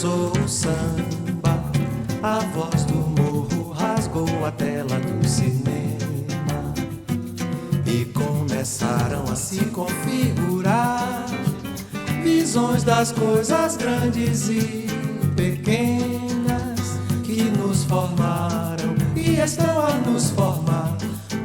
começou o samba, a voz do morro rasgou a tela do cinema e começaram a se configurar visões das coisas grandes e pequenas que nos formaram e estão a nos formar.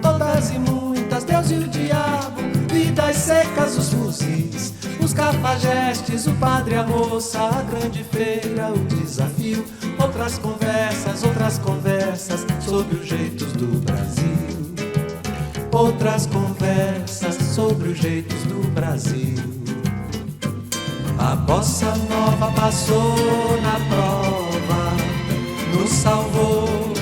Todas e muitas, Deus e o diabo, vidas secas, os fuzis, os cafajestes, o padre, a moça, a grande feira, o desafio. Outras conversas sobre os jeitos do Brasil. Outras conversas sobre os jeitos do Brasil. A bossa nova passou na prova, nos salvou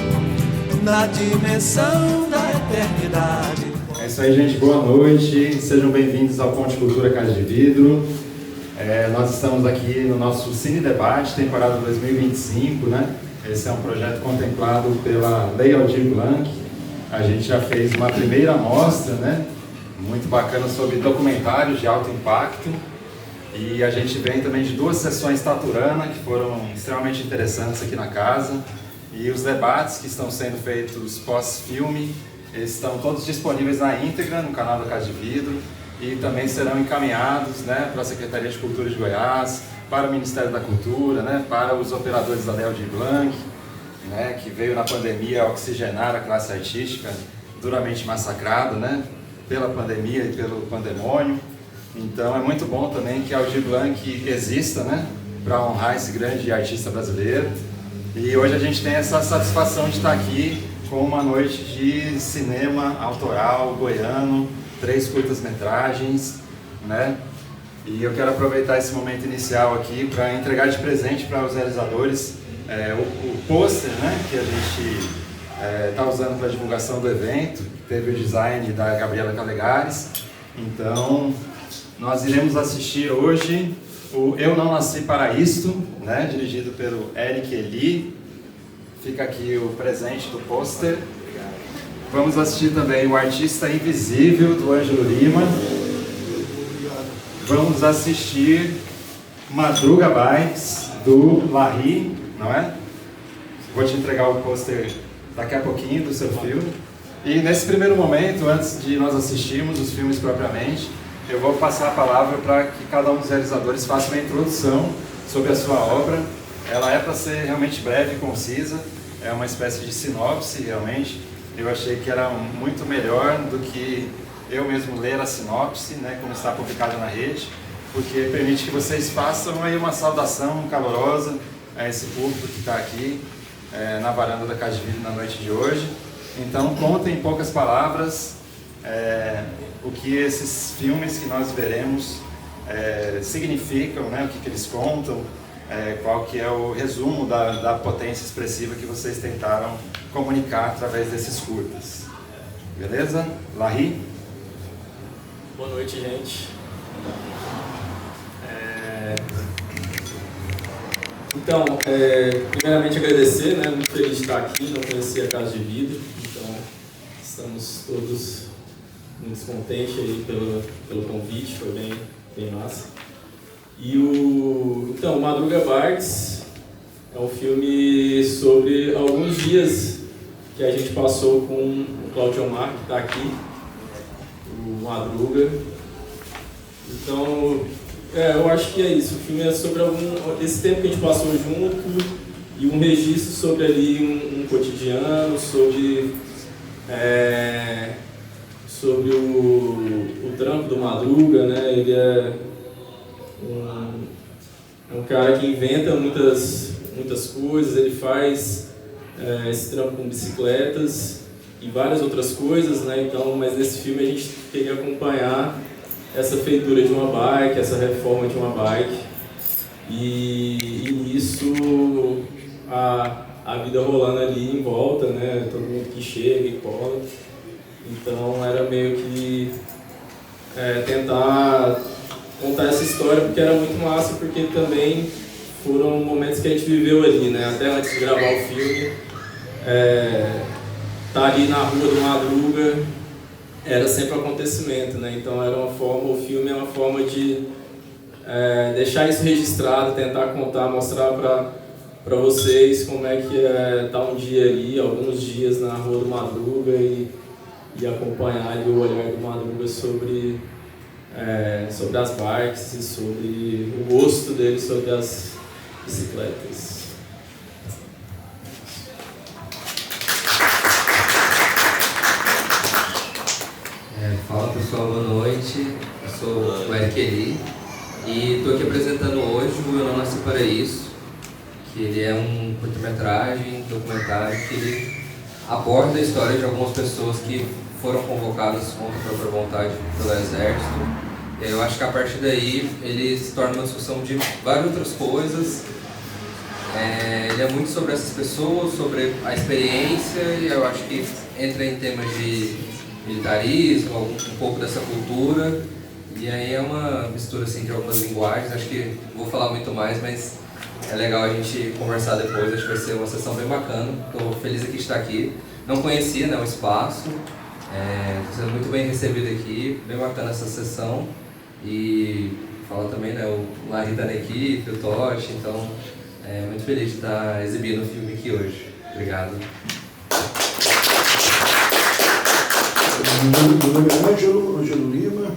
na dimensão da eternidade. É isso aí, gente. Boa noite. Sejam bem-vindos ao Ponte Cultura Casa de Vidro. Nós estamos aqui no nosso Cine Debate, temporada 2025, né? Esse é um projeto contemplado pela Lei Aldir Blanc. A gente já fez uma primeira mostra, né? Muito bacana, sobre documentários de alto impacto. E a gente vem também de 2 sessões Taturana, que foram extremamente interessantes aqui na casa. E os debates que estão sendo feitos pós-filme estão todos disponíveis na íntegra no canal da Casa de Vidro e também serão encaminhados, né, para a Secretaria de Cultura de Goiás, para o Ministério da Cultura, né, para os operadores da Lei Aldir Blanc, né, que veio na pandemia oxigenar a classe artística duramente massacrada, né, pela pandemia e pelo pandemônio. Então é muito bom também que a Aldir Blanc exista, né, para honrar esse grande artista brasileiro. E hoje a gente tem essa satisfação de estar aqui com uma noite de cinema autoral goiano, 3 curtas-metragens, né? E eu quero aproveitar esse momento inicial aqui para entregar de presente para os realizadores o pôster, né, que a gente está usando para a divulgação do evento. Teve o design da Gabriela Calegares. Então, nós iremos assistir hoje o Eu Não Nasci Para Isto, né, dirigido pelo Eric Eli. Fica aqui o presente do pôster. Vamos assistir também o Artista Invisível, do Ângelo Lima. Vamos assistir Madruga Bikes, do Larry, não é? Vou te entregar o pôster daqui a pouquinho do seu filme. E nesse primeiro momento, antes de nós assistirmos os filmes propriamente, eu vou passar a palavra para que cada um dos realizadores faça uma introdução sobre a sua obra. Ela é para ser realmente breve e concisa, é uma espécie de sinopse realmente. Eu achei que era muito melhor do que eu mesmo ler a sinopse, né, como está publicada na rede, porque permite que vocês façam aí uma saudação calorosa a esse público que está aqui na varanda da Casa de Vidro na noite de hoje. Então contem em poucas palavras o que esses filmes que nós veremos significam, né, o que eles contam, qual que é o resumo da potência expressiva que vocês tentaram comunicar através desses curtas. Beleza? Larry? Boa noite, gente. Então, primeiramente agradecer, né? Muito feliz de estar aqui, não conhecia a Casa de Vidro, então estamos todos muito contentes aí pelo convite, foi bem massa. Então, Madruga Bikes é um filme sobre alguns dias que a gente passou com o Claudio Omar, que está aqui, o Madruga. Então, eu acho que é isso. O filme é sobre esse tempo que a gente passou junto e um registro sobre ali um cotidiano, sobre o trampo do Madruga, né? Ele é um cara que inventa muitas coisas, ele faz esse trampo com bicicletas e várias outras coisas, né? Então, mas nesse filme a gente queria acompanhar essa feitura de uma bike, essa reforma de uma bike e nisso a vida rolando ali em volta, né? Todo mundo que chega e cola. Então era meio que tentar contar essa história, porque era muito massa, porque também foram momentos que a gente viveu ali, né? Até antes de gravar o filme, tá ali na rua do Madruga era sempre um acontecimento, né? Então era uma forma, o filme é uma forma de deixar isso registrado, tentar contar, mostrar para vocês como é que tá um dia ali, alguns dias na Rua do Madruga e acompanhar ali o olhar do Madruga sobre as bikes e sobre o gosto dele sobre as bicicletas. Fala pessoal, boa noite. Eu sou o Eric Eli e estou aqui apresentando hoje o Eu Não Nasci Para Isso, que ele é um curta-metragem, documentário que ele aborda a história de algumas pessoas que foram convocadas contra a própria vontade pelo Exército. E eu acho que a partir daí ele se torna uma discussão de várias outras coisas. Ele é muito sobre essas pessoas, sobre a experiência, e eu acho que entra em temas de militarismo, um pouco dessa cultura, e aí é uma mistura assim, de algumas linguagens. Acho que não vou falar muito mais, mas é legal a gente conversar depois. Acho que vai ser uma sessão bem bacana. Estou feliz aqui de estar aqui. Não conhecia, né, o espaço, estou sendo muito bem recebido aqui, bem bacana essa sessão. E fala também, né, o Larry está na equipe, o Totti, então muito feliz de estar exibindo o filme aqui hoje. Obrigado. Meu nome é Ângelo Lima.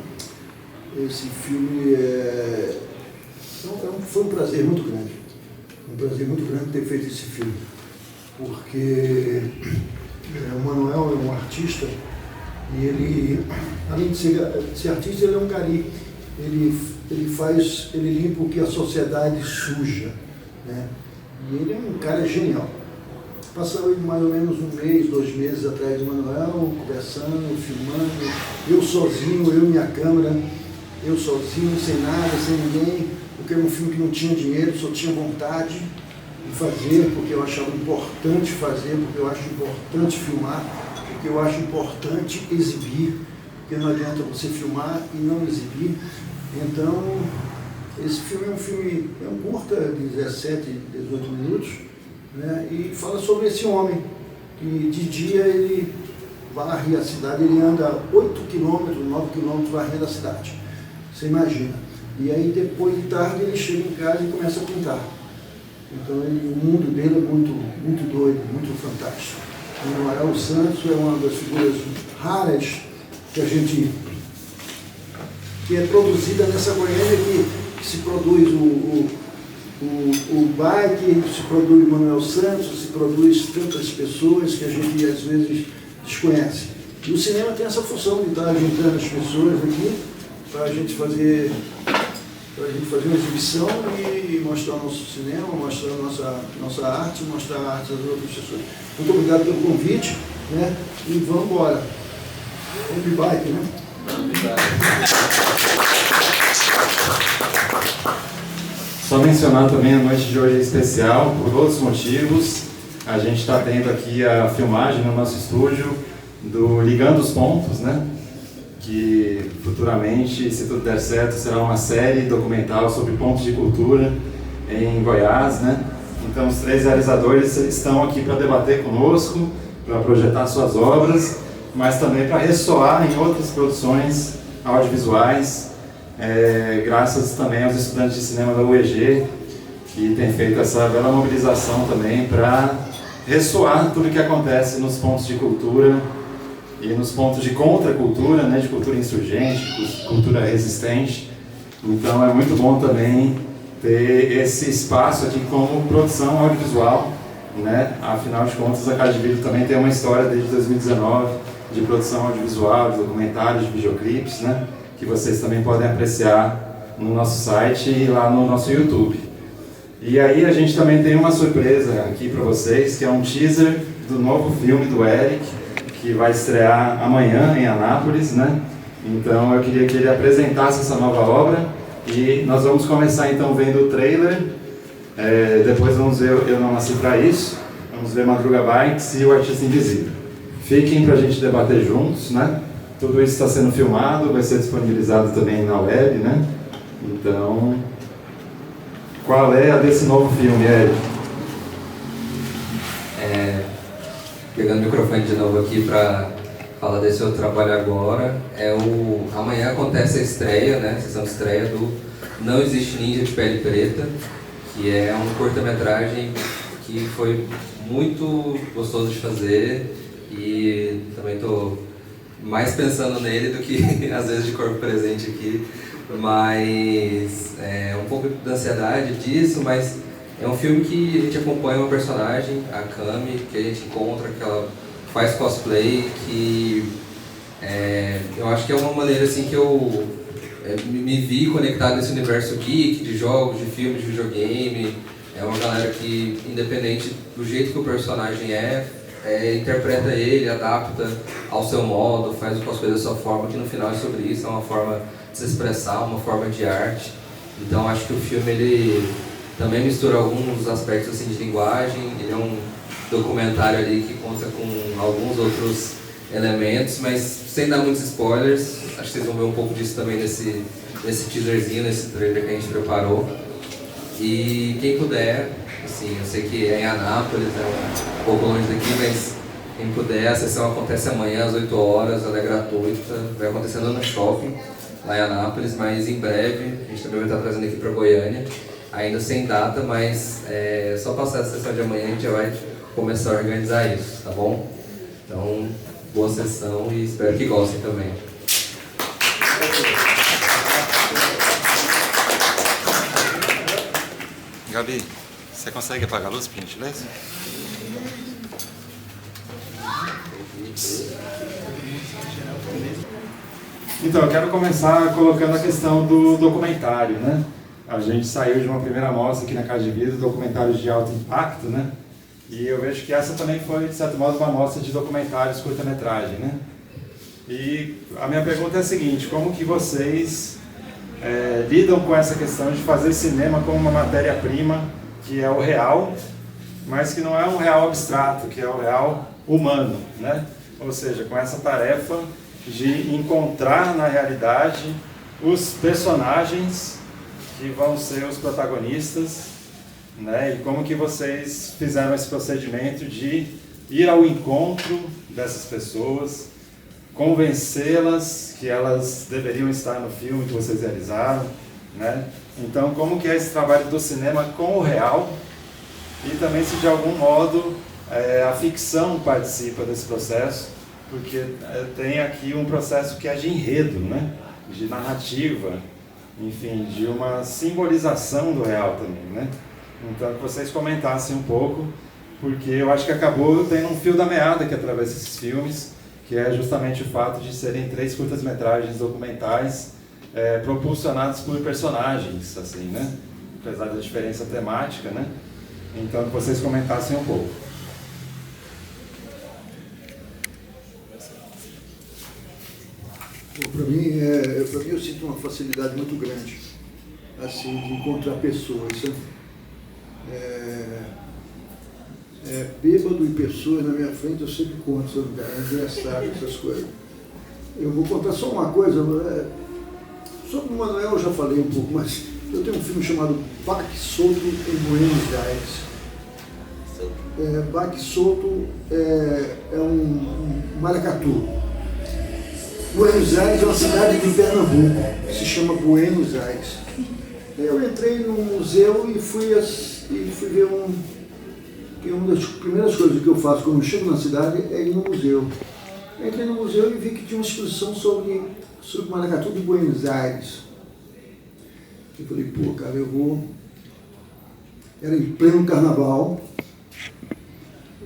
Esse filme foi um prazer muito grande. Um prazer muito grande ter feito esse filme. Porque o Manuel é um artista e ele, além de ser artista, ele é um gari. Ele limpa o que a sociedade suja, né? E ele é um cara genial. Passava mais ou menos um mês, 2 meses atrás do Manuel, conversando, filmando, eu sozinho, eu e minha câmera, eu sozinho, sem nada, sem ninguém, porque era um filme que não tinha dinheiro, só tinha vontade de fazer, porque eu achava importante fazer, porque eu acho importante filmar, porque eu acho importante exibir, porque não adianta você filmar e não exibir. Então, esse filme é um curta de 17, 18 minutos, né, e fala sobre esse homem, que de dia ele varre a cidade, ele anda 8 km, 9 km varrendo a cidade, você imagina. E aí depois de tarde ele chega em casa e começa a pintar. Então o mundo dele é muito doido, muito fantástico. O Manuel Santos é uma das figuras raras que é produzida nessa Goiânia, que se produz o bike, se produz o Manuel Santos, se produz tantas pessoas que a gente às vezes desconhece. E o cinema tem essa função de estar juntando as pessoas aqui para a gente fazer uma exibição e mostrar o nosso cinema, mostrar a nossa arte, mostrar a arte das outras pessoas. Muito obrigado pelo convite, né? E vamos embora. Vamos de bike, né? Só mencionar também a noite de hoje é especial, por outros motivos. A gente está tendo aqui a filmagem no nosso estúdio do Ligando os Pontos, né? Que futuramente, se tudo der certo, será uma série documental sobre pontos de cultura em Goiás, né? Então os 3 realizadores estão aqui para debater conosco, para projetar suas obras, mas também para ressoar em outras produções audiovisuais, graças também aos estudantes de cinema da UEG, que tem feito essa bela mobilização também para ressoar tudo o que acontece nos pontos de cultura e nos pontos de contracultura, né, de cultura insurgente, cultura resistente. Então é muito bom também ter esse espaço aqui como produção audiovisual, né? Afinal de contas, a Casa de Vidro também tem uma história desde 2019 de produção audiovisual, de documentários, de videoclipes, né? Que vocês também podem apreciar no nosso site e lá no nosso YouTube. E aí a gente também tem uma surpresa aqui para vocês, que é um teaser do novo filme do Eric, que vai estrear amanhã em Anápolis, né? Então eu queria que ele apresentasse essa nova obra e nós vamos começar então vendo o trailer, depois vamos ver Eu Não Nasci Pra Isso, vamos ver Madruga Bikes e O Artista Invisível. Fiquem pra gente debater juntos, né? Tudo isso está sendo filmado, vai ser disponibilizado também na web, né? Então, qual é a desse novo filme, Eric? Pegando o microfone de novo aqui para falar desse outro trabalho agora. Amanhã acontece a estreia, né? A sessão de estreia do Não Existe Ninja de Pele Preta, que é um curta-metragem que foi muito gostoso de fazer e também estou mais pensando nele do que às vezes de corpo presente aqui, mas é um pouco da ansiedade disso, mas é um filme que a gente acompanha uma personagem, a Cami, que a gente encontra, que ela faz cosplay, que eu acho que é uma maneira assim que eu me vi conectado nesse universo geek, de jogos, de filmes, de videogame. É uma galera que, independente do jeito que o personagem interpreta ele, adapta ao seu modo, faz o cosplay da sua forma, que no final é sobre isso, é uma forma de se expressar, uma forma de arte. Então acho que o filme ele também mistura alguns aspectos assim, de linguagem, ele é um documentário ali que conta com alguns outros elementos, mas sem dar muitos spoilers. Acho que vocês vão ver um pouco disso também nesse teaserzinho, nesse trailer que a gente preparou. E quem puder, assim, eu sei que é em Anápolis, é um pouco longe daqui, mas quem puder, a sessão acontece amanhã às 8 horas, ela é gratuita, vai acontecendo no shopping, lá em Anápolis, mas em breve, a gente também vai estar trazendo aqui para Goiânia, ainda sem data, mas só passar essa sessão de amanhã a gente já vai começar a organizar isso, tá bom? Então, boa sessão e espero que gostem também. Gabi, você consegue apagar a luz, por gentileza? Então, eu quero começar colocando a questão do documentário, né? A gente saiu de uma primeira amostra aqui na Casa de Vidro, documentários de alto impacto, né? E eu vejo que essa também foi, de certo modo, uma amostra de documentários curta-metragem, né? E a minha pergunta é a seguinte: como que vocês lidam com essa questão de fazer cinema como uma matéria-prima que é o real, mas que não é um real abstrato, que é o real humano, né? Ou seja, com essa tarefa de encontrar na realidade os personagens que vão ser os protagonistas, né? E como que vocês fizeram esse procedimento de ir ao encontro dessas pessoas, convencê-las que elas deveriam estar no filme que vocês realizaram, né? Então, como que é esse trabalho do cinema com o real e também se de algum modo a ficção participa desse processo, porque tem aqui um processo que é de enredo, né? De narrativa, enfim, de uma simbolização do real também, né? Então, que vocês comentassem um pouco, porque eu acho que acabou tendo um fio da meada que atravessa esses filmes, que é justamente o fato de serem 3 curtas-metragens documentais propulsionados por personagens, assim, né? Apesar da diferença temática, né? Então, que vocês comentassem um pouco. Para mim, eu sinto uma facilidade muito grande, assim, de encontrar pessoas, sabe? Bêbado e pessoas na minha frente eu sempre conto, sabe? É engraçado essas coisas. Eu vou contar só uma coisa, sobre o Manuel eu já falei um pouco, mas eu tenho um filme chamado Baque Solto em Buenos Aires. Baque Solto é um maracatu. Buenos Aires é uma cidade de Pernambuco, que se chama Buenos Aires. Eu entrei no museu e fui ver que uma das primeiras coisas que eu faço quando eu chego na cidade é ir no museu. Eu entrei no museu e vi que tinha uma exposição sobre o maracatu de Buenos Aires. Eu falei, pô, cara, eu vou... Era em pleno carnaval,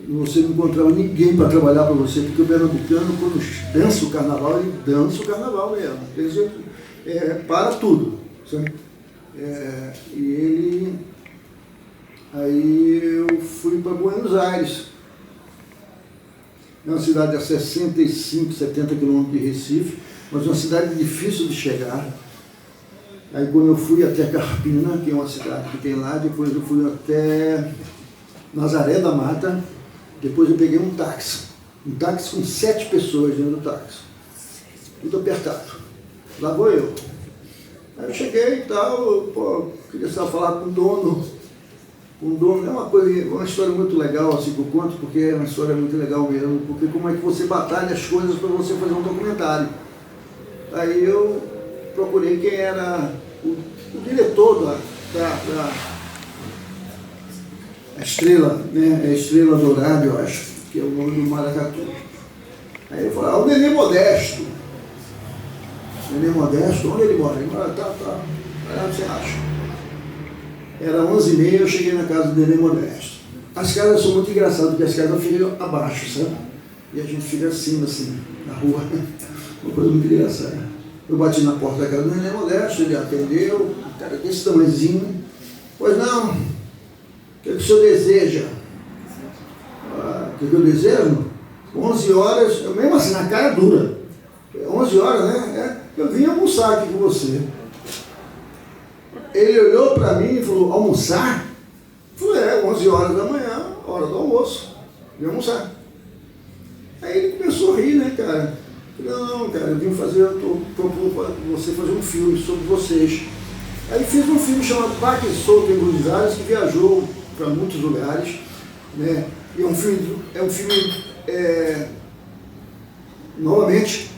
e você não encontrava ninguém para trabalhar para você, porque o pernambucano, quando dança o carnaval, ele dança o carnaval mesmo. Para tudo, sabe? Aí eu fui para Buenos Aires. É uma cidade a 65, 70 quilômetros de Recife, mas uma cidade difícil de chegar. Aí quando eu fui até Carpina, que é uma cidade que tem lá, depois eu fui até Nazaré da Mata, depois eu peguei um táxi com 7 pessoas dentro do táxi, tudo apertado. Lá vou eu. Aí eu cheguei e tal, queria só falar com o dono. com o dono. É uma coisa, uma história muito legal, assim, que eu conto, porque é uma história muito legal mesmo, porque como é que você batalha as coisas para você fazer um documentário. Aí eu procurei quem era o diretor a Estrela, né? A Estrela Dourada, eu acho, que é o nome do Maracatu. Aí eu falei, o Nenê Modesto. Nenê Modesto, onde ele mora? Ele mora, tá. Aí você acha. Era 11h30, eu cheguei na casa do Nenê Modesto. As casas são muito engraçadas, porque as casas ficam abaixo, sabe? E a gente fica acima, assim, na rua. Uma coisa muito engraçada. Eu bati na porta da casa do Nenê Modesto, ele atendeu, um cara desse tamanhozinho. Pois não, o que o senhor deseja? O que eu desejo? 11 horas, eu mesmo assim, na cara dura. 11 horas, né? Eu vim almoçar aqui com você. Ele olhou para mim e falou, almoçar? Eu falei, 11 horas da manhã, hora do almoço. Vim almoçar. Aí ele começou a rir, né, cara? Eu falei, não, cara, eu vim fazer, eu propondo para você fazer um filme sobre vocês. Aí fiz um filme chamado Parque Solto em Buenos Aires, que viajou para muitos lugares, né? E é um filme, novamente,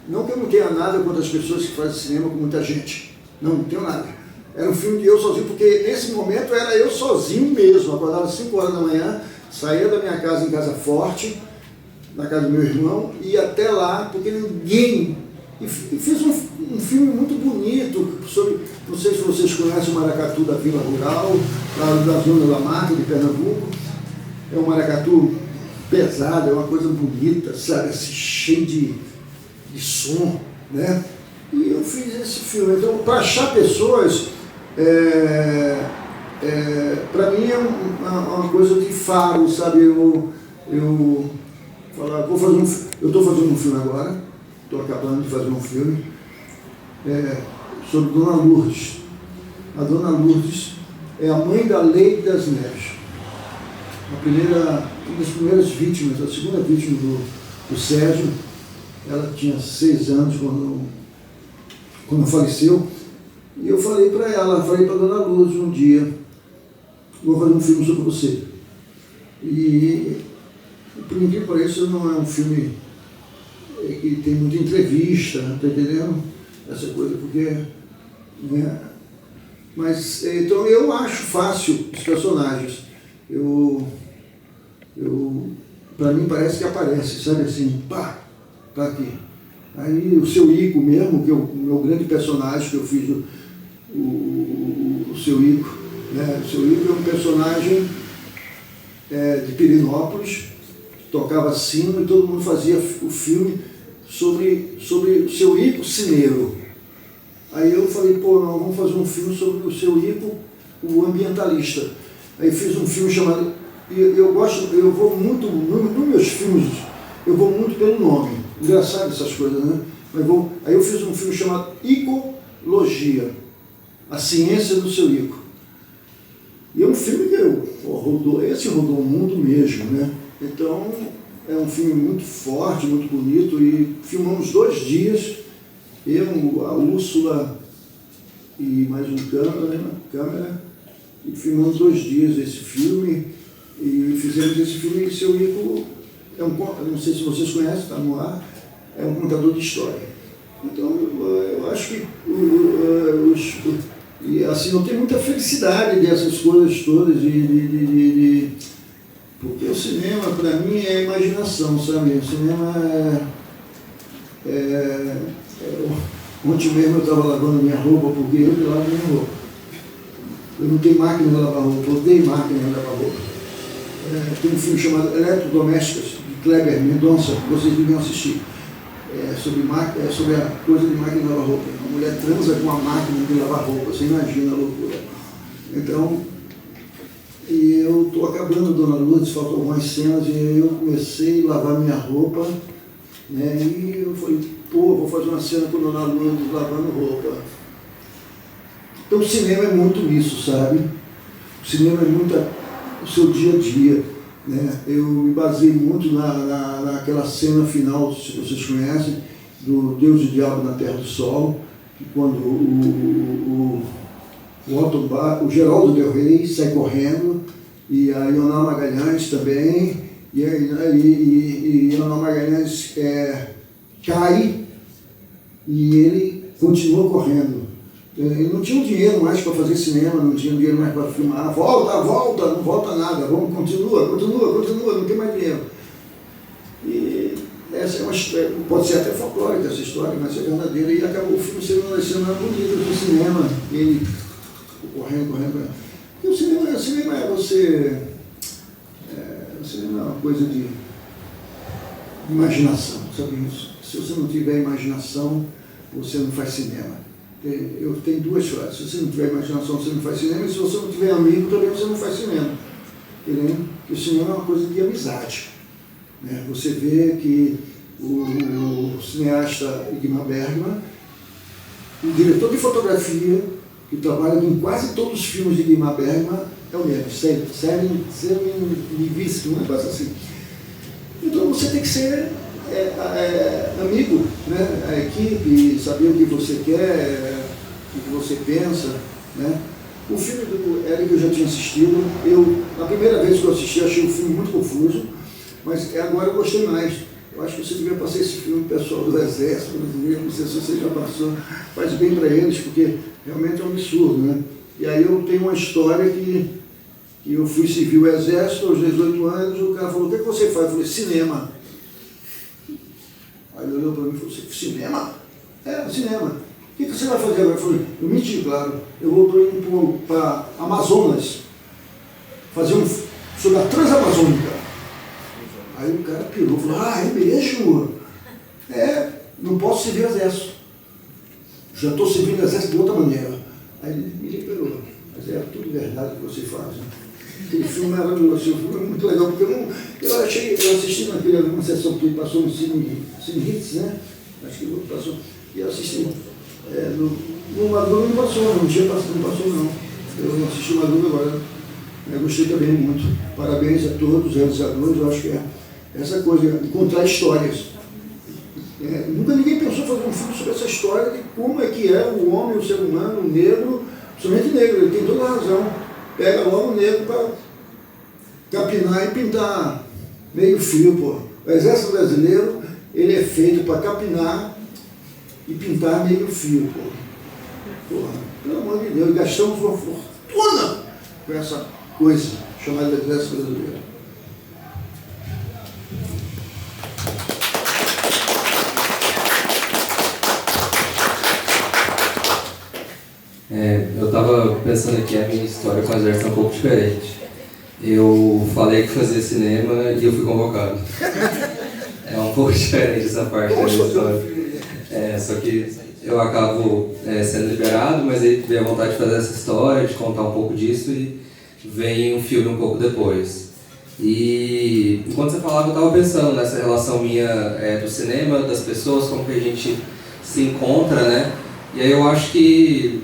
não que eu não tenha nada contra as pessoas que fazem cinema com muita gente. Não tenho nada. Era um filme de eu sozinho, porque nesse momento era eu sozinho mesmo. Acordava às 5 horas da manhã, saía da minha casa em Casa Forte, na casa do meu irmão, e ia até lá, porque ninguém... E fiz um filme muito bonito sobre, não sei se vocês conhecem o maracatu da Vila Rural, lá da Zona da Mata de Pernambuco. É um maracatu pesado, é uma coisa bonita, sabe, assim, cheio de som, né? E eu fiz esse filme. Então, para achar pessoas, para mim é uma coisa de faro, sabe? Eu estou fazendo um filme agora, estou acabando de fazer um filme sobre Dona Lourdes. A Dona Lourdes é a mãe da Lei das Neves. Uma das primeiras vítimas, a segunda vítima do Sérgio. Ela tinha 6 anos quando faleceu. E eu falei para ela, falei para a Dona Lourdes um dia, vou fazer um filme sobre você. E por incrível que pareça, não é um filme que tem muita entrevista, tá entendendo? Essa coisa, porque... Né? Mas, então, eu acho fácil os personagens. Para mim parece que aparece, sabe assim, pá, tá aqui. Aí o Seu Ico mesmo, que é o meu grande personagem que eu fiz, o Seu Ico, né? O Seu Ico é um personagem de Pirinópolis, tocava sino e todo mundo fazia o filme sobre o Seu Ico cineiro. Aí eu falei, não, vamos fazer um filme sobre o Seu Ico, o ambientalista. Aí fiz um filme chamado, eu vou muito, nos meus filmes, eu vou muito pelo nome. Engraçado essas coisas, né? Aí eu fiz um filme chamado Icologia, a ciência do Seu Ico. E é um filme que rodou o mundo mesmo, né? Então, é um filme muito forte, muito bonito, e filmamos 2 dias, eu, a Úrsula e mais um câmera, e filmamos 2 dias esse filme, e fizemos esse filme, e Seu Ico, não sei se vocês conhecem, está no ar, é um contador de história. Então, eu acho que e assim, eu tenho muita felicidade dessas coisas todas, porque o cinema, para mim, é imaginação, sabe? O cinema ontem mesmo eu estava lavando minha roupa, porque eu lavo minha roupa. Eu não tenho máquina de lavar roupa, eu odeio máquina de lavar roupa. Tem um filme chamado Eletrodomésticas, de Kleber Mendonça, que vocês deviam assistir. Sobre a coisa de máquina de lavar roupa. A mulher transa com a máquina de lavar roupa, você imagina a loucura. Então, e eu estou acabando Dona Lourdes, faltam algumas cenas, e eu comecei a lavar minha roupa, né, e eu falei, vou fazer uma cena com Dona Lourdes lavando roupa. Então o cinema é muito isso, sabe? O cinema é muito o seu dia a dia, né? Eu me baseei muito naquela cena final, se vocês conhecem, do Deus e o Diabo na Terra do Sol, que quando o Geraldo Del Rey sai correndo, e a Ioná Magalhães também, e Ioná Magalhães cai e ele continua correndo. Ele não tinha dinheiro mais para fazer cinema, não tinha dinheiro mais para filmar. Volta, não volta nada, vamos, continua, não tem mais dinheiro. E essa é uma história, pode ser até folclórica essa história, mas é verdadeira. E acabou o filme sendo uma das cenas bonitas do cinema. E ele correndo. Porque o cinema é você. O cinema é uma coisa de imaginação, sabe isso? Se você não tiver imaginação, você não faz cinema. Eu tenho duas frases: se você não tiver imaginação, você não faz cinema, e se você não tiver amigo, também você não faz cinema. Porque o cinema é uma coisa de amizade. Né? Você vê que o cineasta Ingmar Bergman, o diretor de fotografia, que trabalha em quase todos os filmes de Ingmar Bergman, é o mesmo, Sérgio, um negócio assim. Então você tem que ser amigo, né? A equipe, saber o que você quer, o que você pensa. Né? O filme do Eric eu já tinha assistido. A primeira vez que eu assisti, achei o filme muito confuso, mas agora eu gostei mais. Eu acho que você devia passar esse filme pro pessoal do Exército Brasileiro, não sei se você já passou, faz bem para eles, porque realmente é um absurdo, né? E aí eu tenho uma história que eu fui servir o Exército aos 18 anos, o cara falou: o que você faz? Eu falei: cinema. Aí ele olhou para mim e falou: cinema? Cinema. O que você vai fazer agora? Eu falei: eu menti, claro. Eu vou indo para Amazonas, fazer sobre a Transamazônica. Aí o cara pirou, falou: é mesmo? Não posso servir o Exército. Já estou servindo o Exército de outra maneira. Aí ele me liberou. Mas é tudo verdade que você faz. Né? Aquele filme maravilhoso, o filme é muito legal, porque eu assisti numa sessão que passou no Cine Hits, né? Acho que passou. E eu assisti. No Maduro não passou, não passou não. Eu assisti o Maduro agora. Eu gostei também muito. Parabéns a todos os realizadores, eu acho que é essa coisa de contar histórias. Nunca ninguém pensou em fazer um filme sobre essa história de como é que é o homem, o ser humano, o negro, principalmente negro, ele tem toda a razão. Pega logo o negro para capinar e pintar meio fio, pô. O Exército Brasileiro, ele é feito para capinar e pintar meio fio, pô. Porra, pelo amor de Deus, gastamos uma fortuna com essa coisa chamada Exército Brasileiro. Eu estava pensando aqui, a minha história com o Exército é um pouco diferente. Eu falei que fazia cinema e eu fui convocado. É um pouco diferente essa parte da minha história. Só que eu acabo sendo liberado, mas aí tive a vontade de fazer essa história, de contar um pouco disso, e vem um filme um pouco depois. E enquanto você falava, eu estava pensando nessa relação minha do cinema, das pessoas, como que a gente se encontra, né? E aí eu acho que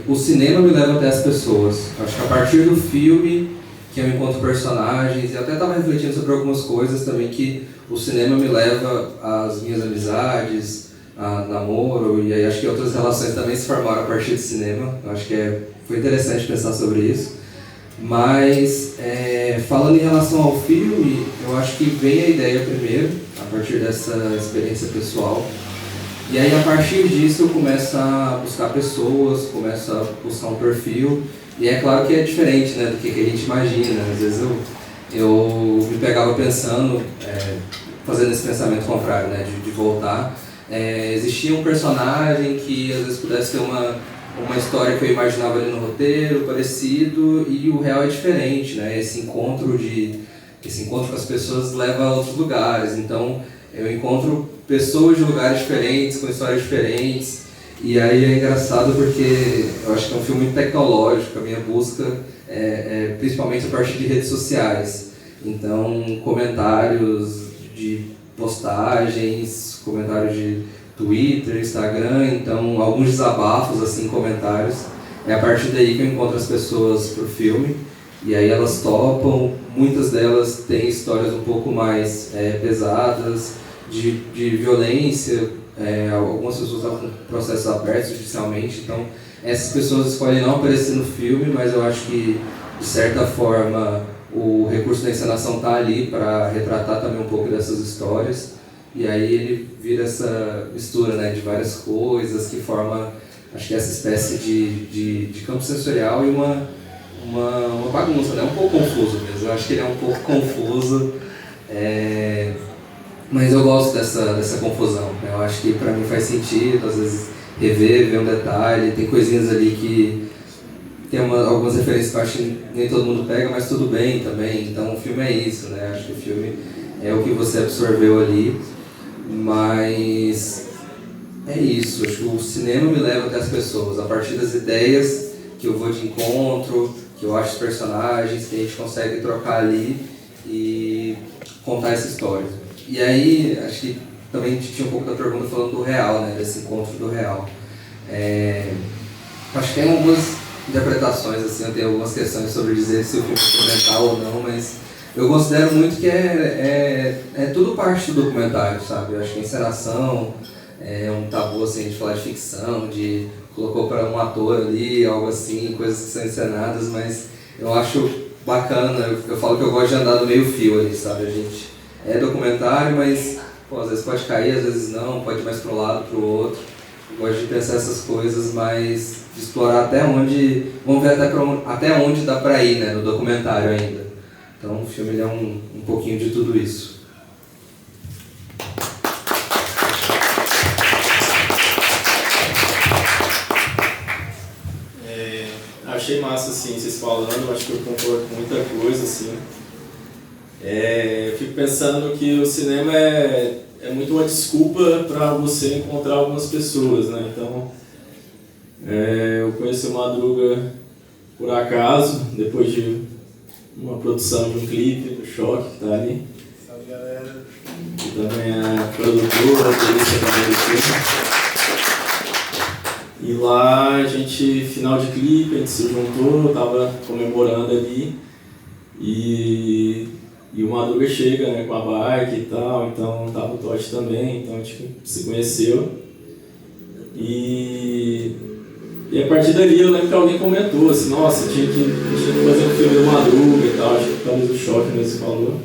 o cinema me leva até as pessoas. Acho que a partir do filme que eu encontro personagens, e até estava refletindo sobre algumas coisas também, que o cinema me leva às minhas amizades, a namoro, e aí acho que outras relações também se formaram a partir do cinema. Eu acho que foi interessante pensar sobre isso. Mas, falando em relação ao filme, eu acho que vem a ideia primeiro, a partir dessa experiência pessoal. E aí, a partir disso, eu começo a buscar pessoas, começo a buscar um perfil. E é claro que é diferente, né, do que a gente imagina. Às vezes eu me pegava pensando, fazendo esse pensamento contrário, né, de voltar. Existia um personagem que às vezes pudesse ter uma história que eu imaginava ali no roteiro, parecido, e o real é diferente, né? Esse encontro com as pessoas leva a outros lugares. Então, eu encontro pessoas de lugares diferentes, com histórias diferentes, e aí é engraçado porque eu acho que é um filme muito tecnológico. A minha busca é principalmente a partir de redes sociais. Então, comentários de postagens, comentários de Twitter, Instagram, então alguns desabafos, assim, comentários. É a partir daí que eu encontro as pessoas pro filme, e aí elas topam. Muitas delas têm histórias um pouco mais pesadas, de violência, algumas pessoas estavam com processos abertos judicialmente, então essas pessoas escolhem não aparecer no filme, mas eu acho que, de certa forma, o recurso da encenação está ali para retratar também um pouco dessas histórias, e aí ele vira essa mistura, né, de várias coisas que forma, acho que essa espécie de campo sensorial e uma bagunça, né? Um pouco confuso mesmo, eu acho que ele é um pouco confuso, mas eu gosto dessa confusão, né? Eu acho que para mim faz sentido, às vezes ver um detalhe, tem coisinhas ali que tem algumas referências que eu acho que nem todo mundo pega, mas tudo bem também, então o filme é isso, né? Acho que o filme é o que você absorveu ali, mas é isso, acho que o cinema me leva até as pessoas, a partir das ideias que eu vou de encontro, que eu acho os personagens, que a gente consegue trocar ali e contar essa história. E aí, acho que também tinha um pouco da pergunta falando do real, né, desse encontro do real. Acho que tem algumas interpretações, assim, eu tenho algumas questões sobre dizer se o filme é documental ou não, mas eu considero muito que é tudo parte do documentário, sabe? Eu acho que a encenação é um tabu, assim, de falar de ficção, de colocou para um ator ali, algo assim, coisas que são encenadas, mas eu acho bacana, eu falo que eu gosto de andar no meio fio ali, sabe? A gente é documentário, mas pô, às vezes pode cair, às vezes não, pode ir mais para um lado, para o outro. Eu gosto de pensar essas coisas, mas de explorar até onde, vamos ver até onde dá para ir, né, no documentário ainda. Então o filme ele é um pouquinho de tudo isso. Achei massa, assim, vocês falando, acho que eu concordo com muita coisa, assim. Eu fico pensando que o cinema é muito uma desculpa para você encontrar algumas pessoas, né? Então, eu conheci o Madruga por acaso, depois de uma produção de um clipe do Choque, que tá ali. Salve, galera. Que também é produtora, atriz também do filme. E lá a gente, final de clipe, a gente se juntou, tava comemorando ali e o Madruga chega, né, com a bike e tal, então tava o Totti também, então a gente se conheceu. E a partir dali eu lembro que alguém comentou assim, nossa, tinha que fazer um filme do Madruga e tal, acho que talvez o Choque mesmo falou.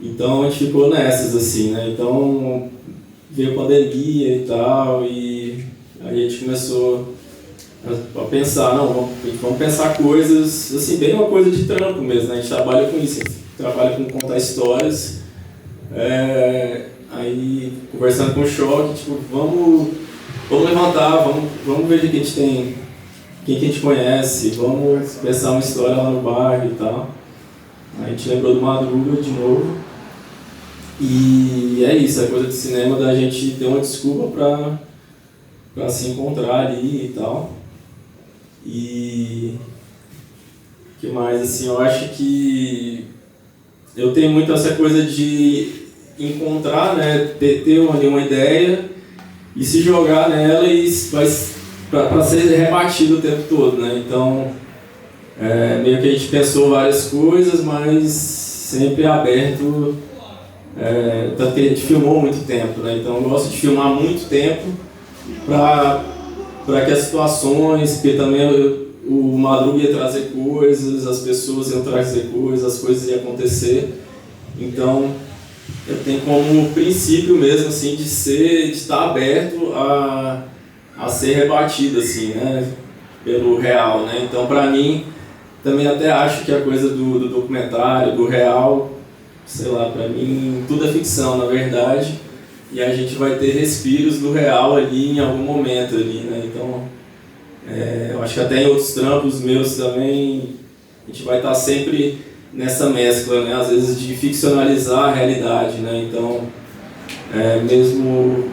Então a gente ficou nessas assim, né, então veio a pandemia e tal, e aí a gente começou a pensar, não, vamos pensar coisas, assim, bem uma coisa de trampo mesmo, né? A gente trabalha com isso, a gente trabalha com contar histórias, aí conversando com o Choque, tipo, vamos levantar, vamos ver o que a gente tem, quem que a gente conhece, vamos pensar uma história lá no bairro e tal. Aí a gente lembrou do Madruga de novo, e é isso, a coisa do cinema da gente ter uma desculpa para se encontrar ali e tal. E o que mais, assim, eu acho que eu tenho muito essa coisa de encontrar, né, ter uma ideia e se jogar nela e para ser rebatido o tempo todo, né? Então, meio que a gente pensou várias coisas, mas sempre aberto, tanto que a gente filmou muito tempo, né? Então eu gosto de filmar muito tempo para que as situações, porque também o Madruga ia trazer coisas, as pessoas iam trazer coisas, as coisas iam acontecer. Então, eu tenho como princípio mesmo, assim, de estar aberto a ser rebatido, assim, né, pelo real, né. Então, para mim, também até acho que a coisa do documentário, do real, sei lá, para mim, tudo é ficção, na verdade. E a gente vai ter respiros do real ali em algum momento ali, né? Então, eu acho que até em outros trampos meus também a gente vai estar sempre nessa mescla, né? Às vezes de ficcionalizar a realidade, né? Então, mesmo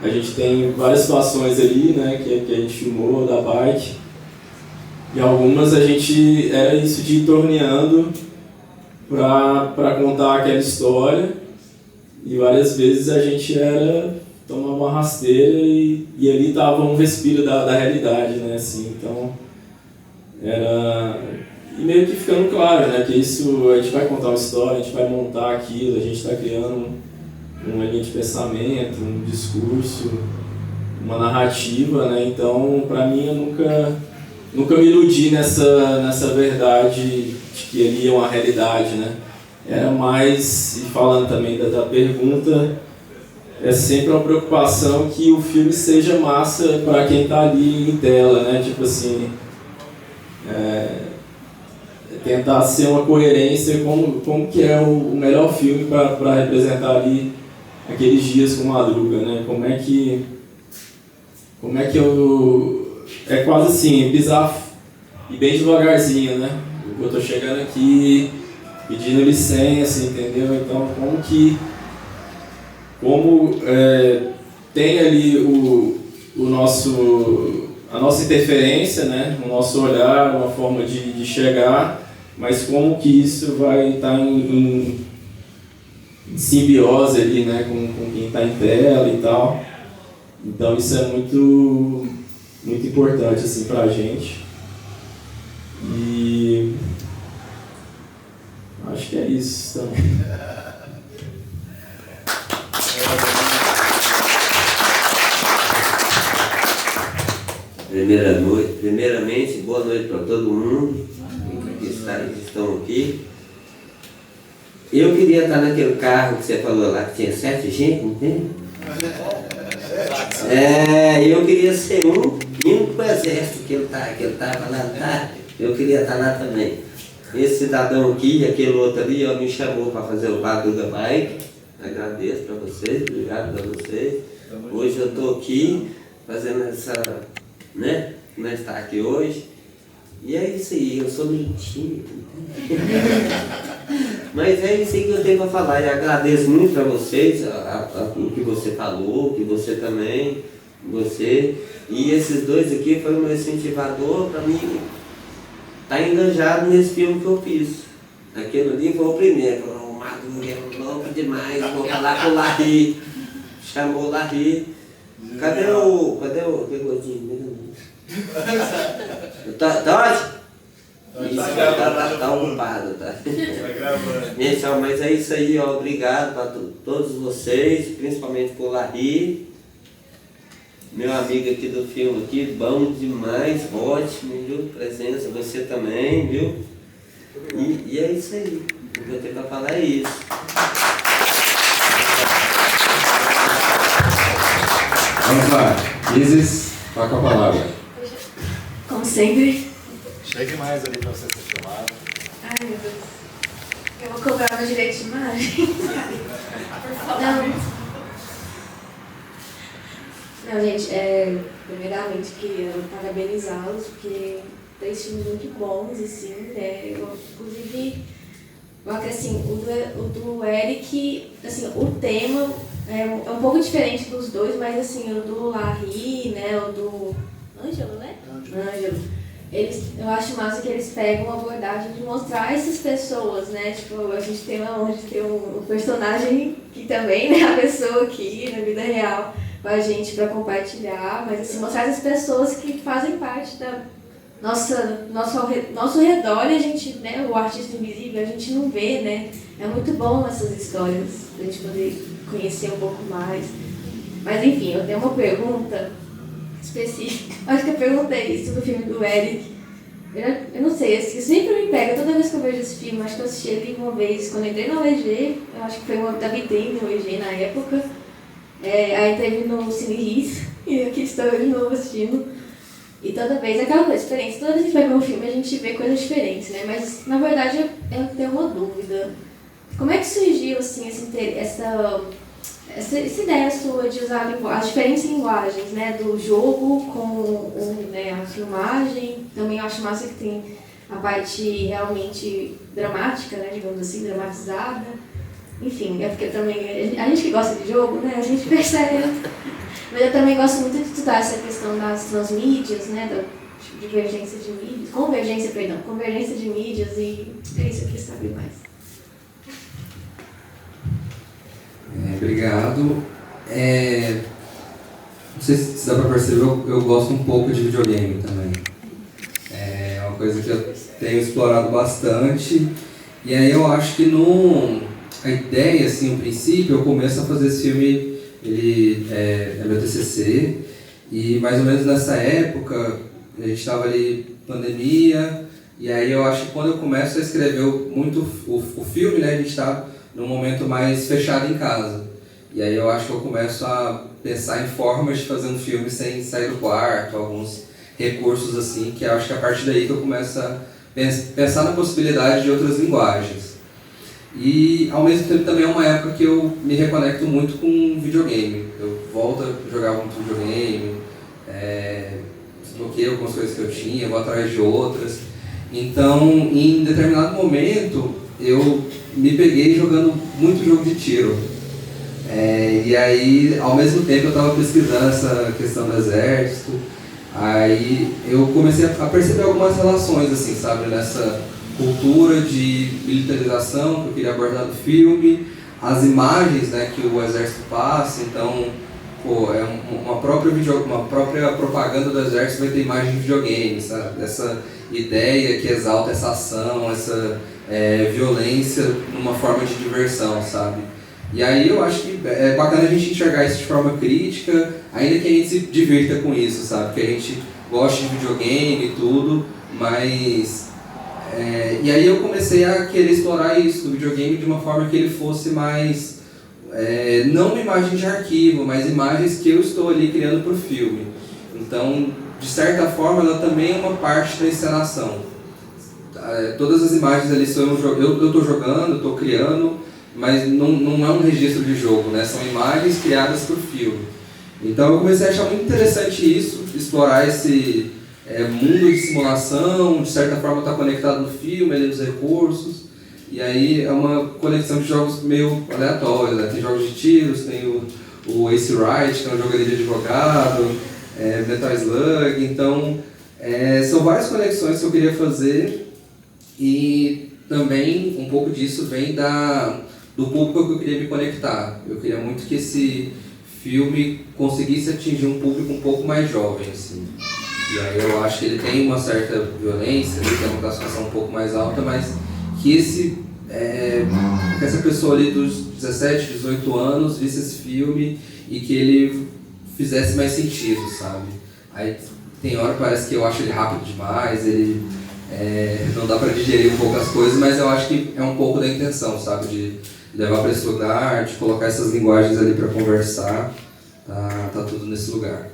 a gente tem várias situações ali, né? Que a gente filmou da bike, e algumas a gente era isso de ir torneando para contar aquela história. E várias vezes a gente tomava uma rasteira e ali estava um respiro da realidade, né, assim, então e meio que ficando claro, né, que isso, a gente vai contar uma história, a gente vai montar aquilo, a gente está criando uma linha de pensamento, um discurso, uma narrativa, né? Então, para mim, eu nunca me iludi nessa verdade de que ele é uma realidade, né? Era mais, e falando também da pergunta, é sempre uma preocupação que o filme seja massa para quem está ali em tela, né? Tipo assim, tentar ser uma coerência como que é o melhor filme para representar ali aqueles dias com Madruga, né? Como é que eu... É quase assim, pisar e bem devagarzinho, né? Eu tô chegando aqui pedindo licença, entendeu? Então, tem ali a nossa interferência, né? O nosso olhar, uma forma de chegar, mas como que isso vai estar em simbiose ali, né? Com quem está em tela e tal. Então isso é muito, muito importante assim, para a gente. E acho que é isso também. Primeiramente, boa noite para todo mundo que estão aqui. Eu queria estar naquele carro que você falou lá, que tinha 7 gente, não tem? Eu queria ser indo para o exército que ele estava lá, tá? Eu queria estar lá também. Esse cidadão aqui e aquele outro ali, ó, me chamou para fazer o Madruga Bike. Agradeço para vocês, obrigado para vocês. Hoje eu estou aqui fazendo essa, né? Nós estamos aqui hoje. E é isso aí, eu sou meio tímido. Mas é isso aí que eu tenho para falar. E agradeço muito para vocês, o que você falou, que você também, E esses dois aqui foram meu incentivador para mim estar engajado nesse filme que eu fiz. Aquele ali foi o primeiro. O Madruga é louco demais, vou falar com o Larry. Chamou o Larry. Cadê o gordinho? Tá ótimo? Tá ocupado, tá? Então, mas é isso aí, ó, obrigado para todos vocês, principalmente por Larry, meu amigo aqui do filme aqui, bom demais, ótimo, viu? Presença, você também, viu? E é isso aí, o que eu tenho para falar é isso. Vamos lá, Isis, toca a palavra. Como sempre. Chegue mais ali para você ser chamado. Ai, meu Deus. Eu vou cobrar meu direito de imagem. Não, gente, primeiramente queria parabenizá-los, porque 3 filmes muito bons, assim, né? Inclusive, assim, o do Eric, assim, o tema é um pouco diferente dos dois, mas assim, o do Larry, né? O do Ângelo, né? Ângelo. Eu acho massa que eles pegam a abordagem de mostrar essas pessoas, né? Tipo, a gente tem a honra de ter um personagem que também, né? A pessoa aqui na vida real com a gente para compartilhar, mas assim, mostrar essas pessoas que fazem parte da nosso redor e a gente, né? O artista invisível, a gente não vê, né? É muito bom essas histórias, pra gente poder conhecer um pouco mais. Mas enfim, eu tenho uma pergunta específica. Acho que a pergunta é isso do filme do Eric. Eu não sei, isso sempre me pega. Toda vez que eu vejo esse filme, acho que eu assisti ele uma vez quando eu entrei na UEG, eu acho que foi uma da vitrine na UEG na época. Aí teve no Cine Ris, e aqui estou eu de novo assistindo. E toda vez, aquela coisa, experiência, toda vez que a gente vai ver um filme, a gente vê coisas diferentes, né? Mas, na verdade, eu tenho uma dúvida. Como é que surgiu, assim, essa ideia sua de usar as diferentes linguagens, né, do jogo com a filmagem? Também eu acho massa que tem a parte realmente dramática, né, digamos assim, dramatizada. Enfim, é porque também a gente que gosta de jogo, né, a gente percebe. Mas eu também gosto muito de estudar essa questão das transmídias, né, da convergência de mídias, e é isso que eu sabe mais. Obrigado. Não sei se dá para perceber, eu gosto um pouco de videogame também. É uma coisa que eu tenho explorado bastante. E aí eu acho que a ideia, assim, o princípio, eu começo a fazer esse filme, ele é meu TCC, e mais ou menos nessa época, a gente estava ali, pandemia, e aí eu acho que quando eu começo a escrever muito o filme, né, a gente está num momento mais fechado em casa. E aí eu acho que eu começo a pensar em formas de fazer um filme sem sair do quarto, alguns recursos assim, que eu acho que é a partir daí que eu começo a pensar na possibilidade de outras linguagens. E ao mesmo tempo também é uma época que eu me reconecto muito com videogame. Eu volto a jogar muito videogame, desbloqueio algumas coisas que eu tinha, vou atrás de outras. Então, em determinado momento, eu me peguei jogando muito jogo de tiro. E aí, ao mesmo tempo, eu estava pesquisando essa questão do exército. Aí eu comecei a perceber algumas relações, assim, sabe, nessa cultura de militarização que eu queria abordar no filme, as imagens, né, que o exército passa. Então, uma própria propaganda do exército vai ter imagem de videogame, sabe? Essa ideia que exalta essa ação, essa violência numa forma de diversão, sabe? E aí eu acho que é bacana a gente enxergar isso de forma crítica, ainda que a gente se divirta com isso, sabe? Que a gente goste de videogame e tudo, mas... e aí eu comecei a querer explorar isso do videogame de uma forma que ele fosse mais... não uma imagem de arquivo, mas imagens que eu estou ali criando para o filme. Então, de certa forma, ela também é uma parte da encenação. Todas as imagens ali são eu estou jogando, estou criando, mas não é um registro de jogo, né? São imagens criadas para o filme. Então eu comecei a achar muito interessante isso, explorar esse mundo de simulação, de certa forma está conectado no filme, ali nos recursos. E aí é uma conexão de jogos meio aleatórios, né? Tem jogos de tiros, tem o Ace Wright, que é um jogo de advogado, Metal Slug. Então são várias conexões que eu queria fazer, e também um pouco disso vem do público que eu queria me conectar. Eu queria muito que esse filme conseguisse atingir um público um pouco mais jovem, assim. E aí eu acho que ele tem uma certa violência, ele tem uma classificação um pouco mais alta, mas que essa pessoa ali dos 17, 18 anos visse esse filme e que ele fizesse mais sentido, sabe? Aí tem hora que parece que eu acho ele rápido demais, ele não dá para digerir um pouco as coisas, mas eu acho que é um pouco da intenção, sabe? De levar para esse lugar, de colocar essas linguagens ali para conversar, tá tudo nesse lugar.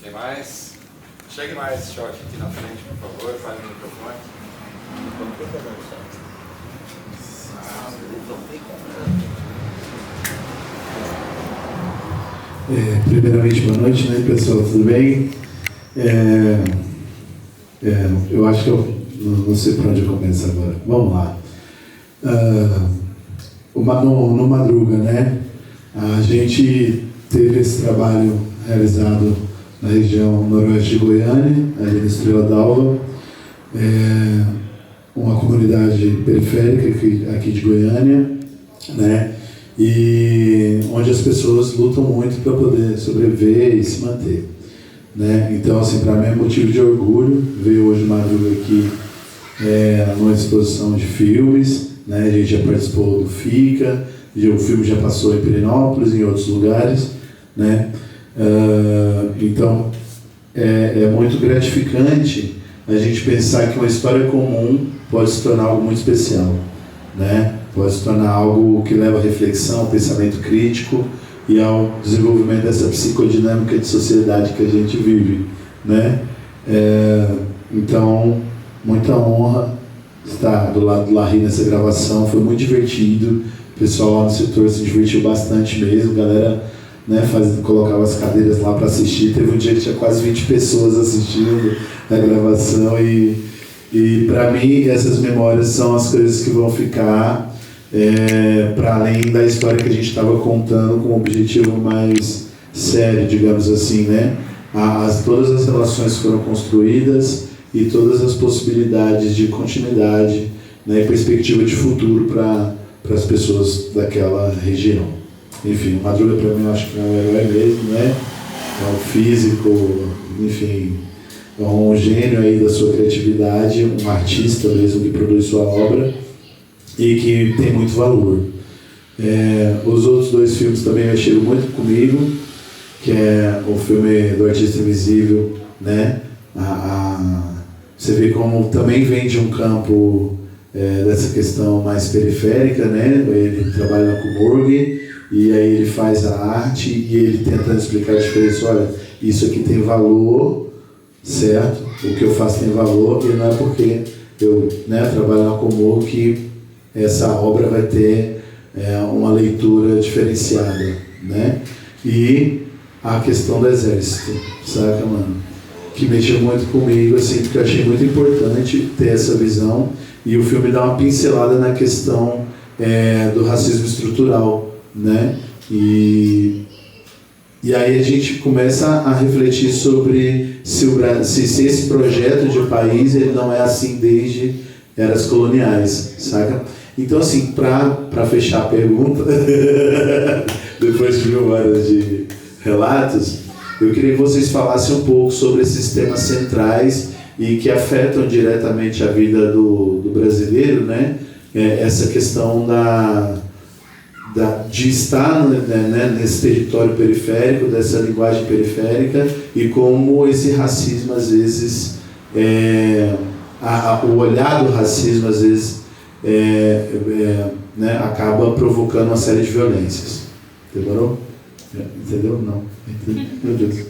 Tem mais? Chegue mais, Choque, aqui na frente, por favor, fale no microfone. Primeiramente, boa noite, né, pessoal? Tudo bem? Eu acho que eu não sei por onde eu começo agora. Vamos lá. No Madruga, né? A gente teve esse trabalho realizado na região noroeste de Goiânia, ali na Estrela d'Alva, uma comunidade periférica aqui de Goiânia, né? E onde as pessoas lutam muito para poder sobreviver e se manter, né? Então, assim, para mim é motivo de orgulho ver hoje o Madruga aqui numa exposição de filmes, né? A gente já participou do FICA, o filme já passou em Pirenópolis, em outros lugares, né? Então, é muito gratificante a gente pensar que uma história comum pode se tornar algo muito especial, né? Pode se tornar algo que leva à reflexão, ao pensamento crítico e ao desenvolvimento dessa psicodinâmica de sociedade que a gente vive, né? Então, muita honra estar do lado do Larry nessa gravação, foi muito divertido, o pessoal lá no setor se divertiu bastante mesmo, a galera, né, colocava as cadeiras lá para assistir, teve um dia que tinha quase 20 pessoas assistindo a gravação e para mim essas memórias são as coisas que vão ficar para além da história que a gente estava contando com um objetivo mais sério, digamos assim, né? Todas as relações foram construídas e todas as possibilidades de continuidade, né, e perspectiva de futuro para as pessoas daquela região. Enfim, o Madruga para mim eu acho que é um herói mesmo, né? um físico, enfim, um gênio aí da sua criatividade, um artista mesmo que produz sua obra e que tem muito valor. Os outros 2 filmes também mexeram muito comigo, que é o filme do Artista Invisível, né? Você vê como também vem de um campo dessa questão mais periférica, né? Ele trabalha na Coburg e aí ele faz a arte e ele tentando explicar a diferença. Olha, isso aqui tem valor, certo? O que eu faço tem valor e não é porque eu, né, trabalho na Coburg que essa obra vai ter uma leitura diferenciada, né? E a questão do exército, saca, mano? Que mexeu muito comigo, assim, porque eu achei muito importante ter essa visão. E o filme dá uma pincelada na questão do racismo estrutural, né? E aí a gente começa a refletir sobre se esse projeto de país ele não é assim desde eras coloniais, saca? Então, assim, para fechar a pergunta, depois de 1000 horas de relatos, eu queria que vocês falassem um pouco sobre esses temas centrais e que afetam diretamente a vida do brasileiro, né? Essa questão de estar, né, nesse território periférico, dessa linguagem periférica, e como esse racismo, às vezes, o olhar do racismo, às vezes, né, acaba provocando uma série de violências. Demorou? Entendeu? Não. Meu Deus.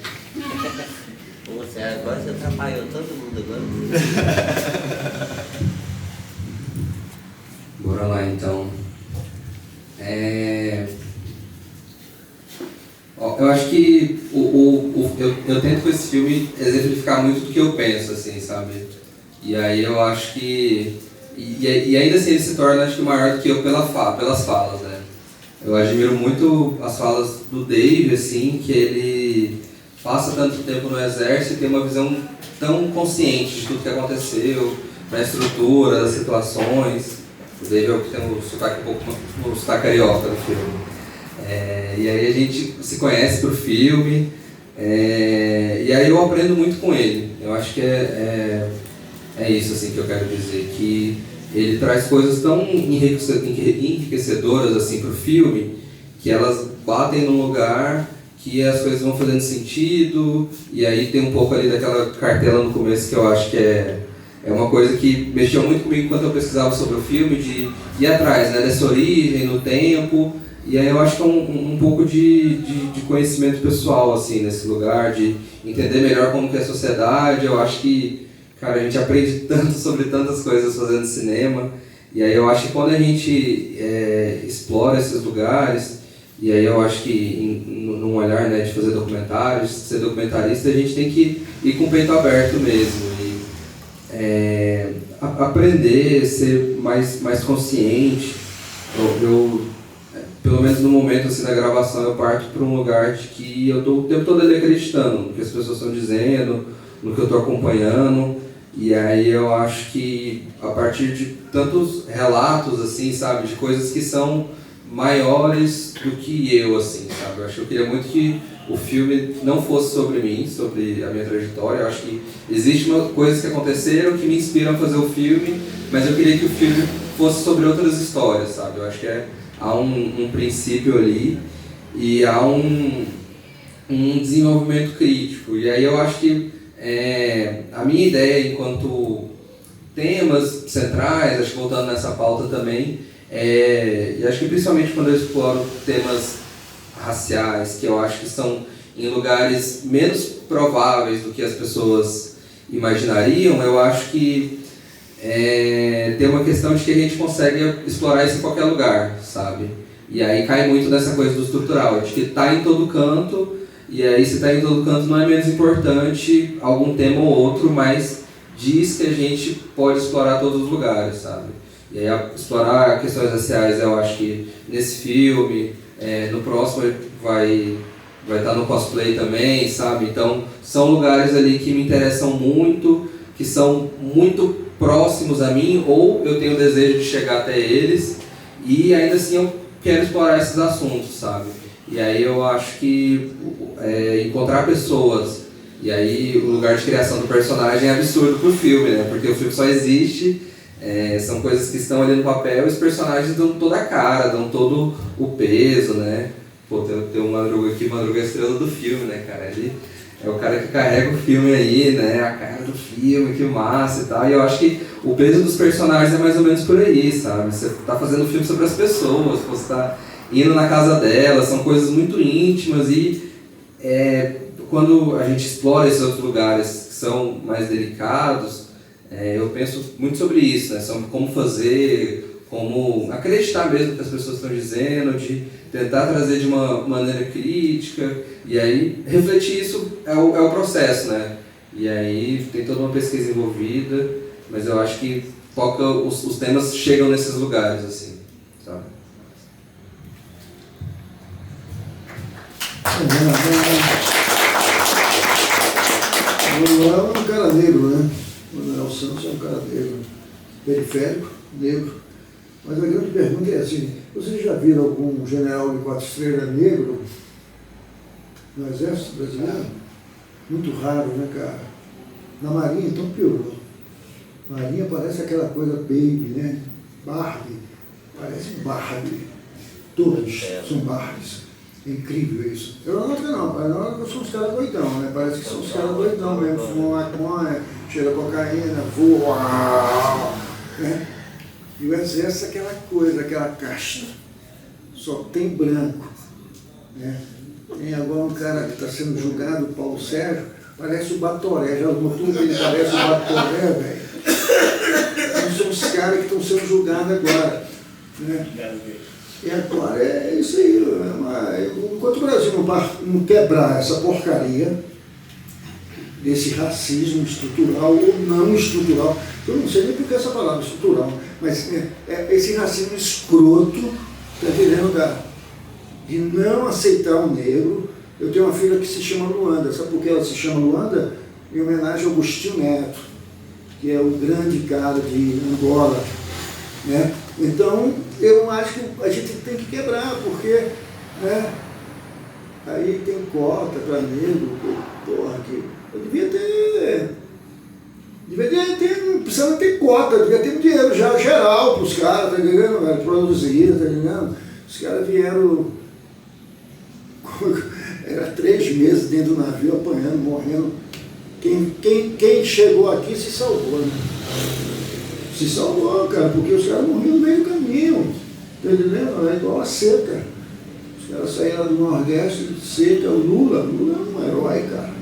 Agora você atrapalhou todo mundo agora. Bora lá, então. Eu acho que eu tento com esse filme exemplificar muito do que eu penso, assim, sabe? E aí eu acho que... E ainda assim ele se torna, acho que, maior do que eu pelas falas, né? Eu admiro muito as falas do Dave, assim, que ele passa tanto tempo no exército e tem uma visão tão consciente de tudo que aconteceu, da estrutura, das situações. O Dave é o que tem o sotaque um pouco, o sotaque carioca do filme. E aí a gente se conhece pro filme, e aí eu aprendo muito com ele. Eu acho que é isso, assim, que eu quero dizer, que ele traz coisas tão enriquecedoras assim, pro filme, que elas batem num lugar que as coisas vão fazendo sentido, e aí tem um pouco ali daquela cartela no começo que eu acho que é uma coisa que mexeu muito comigo enquanto eu pesquisava sobre o filme, de ir atrás, né, dessa origem, no tempo, e aí eu acho que é um pouco de conhecimento pessoal, assim, nesse lugar, de entender melhor como que é a sociedade. Eu acho que, cara, a gente aprende tanto sobre tantas coisas fazendo cinema, e aí eu acho que quando a gente explora esses lugares, e aí eu acho que num olhar, né, de fazer documentários, de ser documentarista, a gente tem que ir com o peito aberto mesmo, e aprender, ser mais consciente. Eu, pelo menos no momento assim, da gravação, eu parto para um lugar de que eu estou o tempo todo ali acreditando no que as pessoas estão dizendo, no que eu estou acompanhando. E aí eu acho que a partir de tantos relatos, assim, sabe, de coisas que são maiores do que eu, assim, sabe? Eu acho que eu queria muito que o filme não fosse sobre mim, sobre a minha trajetória. Eu acho que existem coisas que aconteceram que me inspiram a fazer o filme, mas eu queria que o filme fosse sobre outras histórias, sabe? Eu acho que há um princípio ali e há um desenvolvimento crítico. E aí eu acho que a minha ideia enquanto temas centrais, acho que voltando nessa pauta também, e acho que principalmente quando eu exploro temas raciais, que eu acho que estão em lugares menos prováveis do que as pessoas imaginariam, eu acho que tem uma questão de que a gente consegue explorar isso em qualquer lugar, sabe? E aí cai muito nessa coisa do estrutural, de que está em todo canto, e aí se está em todo canto não é menos importante algum tema ou outro, mas diz que a gente pode explorar todos os lugares, sabe? E aí explorar questões raciais, eu acho que nesse filme, no próximo vai estar no cosplay também, sabe? Então são lugares ali que me interessam muito, que são muito próximos a mim, ou eu tenho o desejo de chegar até eles, e ainda assim eu quero explorar esses assuntos, sabe? E aí eu acho que encontrar pessoas, e aí o lugar de criação do personagem é absurdo pro filme, né? Porque o filme só existe, são coisas que estão ali no papel e os personagens dão toda a cara, dão todo o peso, né? Pô, tem o Madruga aqui, Madruga é a estrela do filme, né, cara? Ele é o cara que carrega o filme aí, né? A cara do filme, que massa e tal. E eu acho que o peso dos personagens é mais ou menos por aí, sabe? Você tá fazendo um filme sobre as pessoas, você tá indo na casa delas, são coisas muito íntimas e quando a gente explora esses outros lugares que são mais delicados, eu penso muito sobre isso, né? Sobre como fazer, como acreditar mesmo no que as pessoas estão dizendo, de tentar trazer de uma maneira crítica, e aí refletir isso é o processo, né? E aí tem toda uma pesquisa envolvida, mas eu acho que os temas chegam nesses lugares, assim, sabe? O Manuel é um cara negro, né? O Manuel Santos é um cara negro, periférico, negro. Mas a grande pergunta é assim, vocês já viram algum general de 4 estrelas negro no Exército Brasileiro? Muito raro, né, cara? Na Marinha, então, piorou. Marinha parece aquela coisa baby, né? Barbie. Parece Barbie. Todos são Barbies. É incrível isso. Aeronáutica não. Aeronáutica são os caras doidão, né? Parece que são os caras doidão mesmo. Fumam maconha, cheira cocaína, voam, né? E o Exército é aquela coisa, aquela casta. Só tem branco, né? Tem agora um cara que está sendo julgado, o Paulo Sérgio, parece o Batoré. Já notou que ele parece o Batoré, velho? Então são os caras que estão sendo julgados agora, né? E agora é isso aí. Enquanto o Brasil não quebrar essa porcaria desse racismo estrutural ou não estrutural, eu não sei nem por que essa palavra estrutural, mas esse racismo escroto está virando lugar de não aceitar o negro. Eu tenho uma filha que se chama Luanda. Sabe por que ela se chama Luanda? Em homenagem ao Agostinho Neto, que é o grande cara de Angola, né? Então, eu acho que a gente tem que quebrar, porque, né, aí tem cota para negro, porra, que eu devia ter, não precisa ter cota, devia ter dinheiro já geral para os caras, tá entendendo? Produzir, tá entendendo? Os caras vieram, era 3 meses dentro do navio, apanhando, morrendo. Quem chegou aqui se salvou, né? Se salvou, cara, porque os caras morriam no meio do caminho, tá entendendo? É igual a seca. Os caras saíram do Nordeste, seca, o Lula é um herói, cara.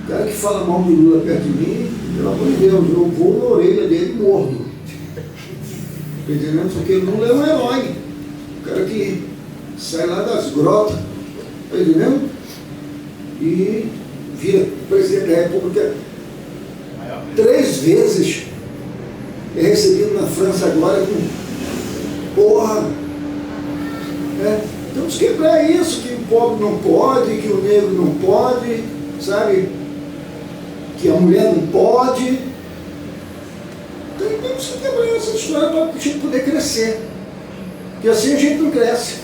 O cara que fala mal do Lula perto de mim, pelo amor de Deus, eu vou na orelha dele morto. Tá entendendo? Porque o Lula é um herói. O cara que sai lá das grotas, tá entendendo? E vira presidente da República 3 vezes. É recebido na França agora com porra. Né? Temos que quebrar isso, que o pobre não pode, que o negro não pode, sabe? Que a mulher não pode. Então temos que quebrar essa história para a gente poder crescer. Porque assim a gente não cresce.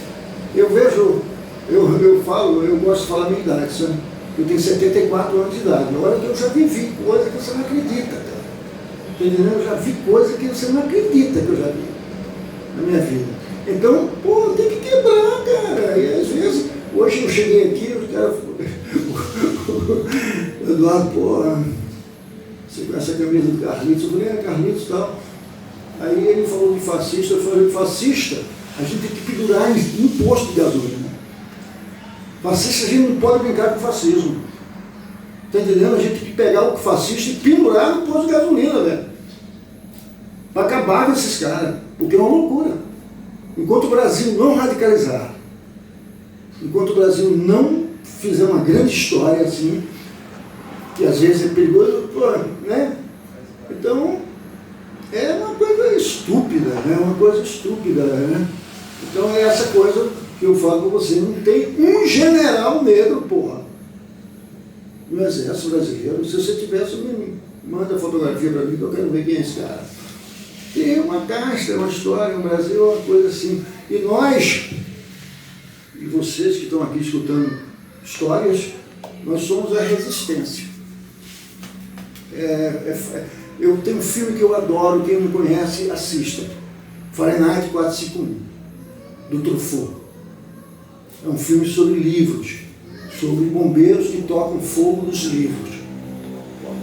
Eu vejo, eu falo, eu gosto de falar a minha idade, sabe? Eu tenho 74 anos de idade. Na hora que eu já vivi coisa que você não acredita, cara. Entendeu? Eu já vi coisa que você não acredita que eu já vi na minha vida. Então, pô, tem que quebrar, cara. E às vezes, hoje eu cheguei aqui, o cara o Eduardo, pô, você conhece a camisa do Carlitos? Eu falei, Carlitos e tal. Aí ele falou de fascista, eu falei, fascista, a gente tem que pendurar em posto de gasolina. Fascista, a gente não pode brincar com fascismo. Tá entendendo? A gente tem que pegar o fascista e pendurar no posto de gasolina, velho. Para acabar com esses caras. Porque é uma loucura. Enquanto o Brasil não radicalizar, enquanto o Brasil não fizer uma grande história assim, que às vezes é perigoso, pô, né? Então, é uma coisa estúpida, né? Uma coisa estúpida, né? Então é essa coisa que eu falo para você, não tem um general negro, porra, no Exército Brasileiro. Se você tivesse, me manda a fotografia para mim, que eu quero ver quem é esse cara. Tem uma casta, uma história, um Brasil, uma coisa assim. E nós e vocês que estão aqui escutando histórias, nós somos a resistência. Eu tenho um filme que eu adoro, quem não conhece, assista. Fahrenheit 451, do Truffaut. É um filme sobre livros, sobre bombeiros que tocam fogo nos livros.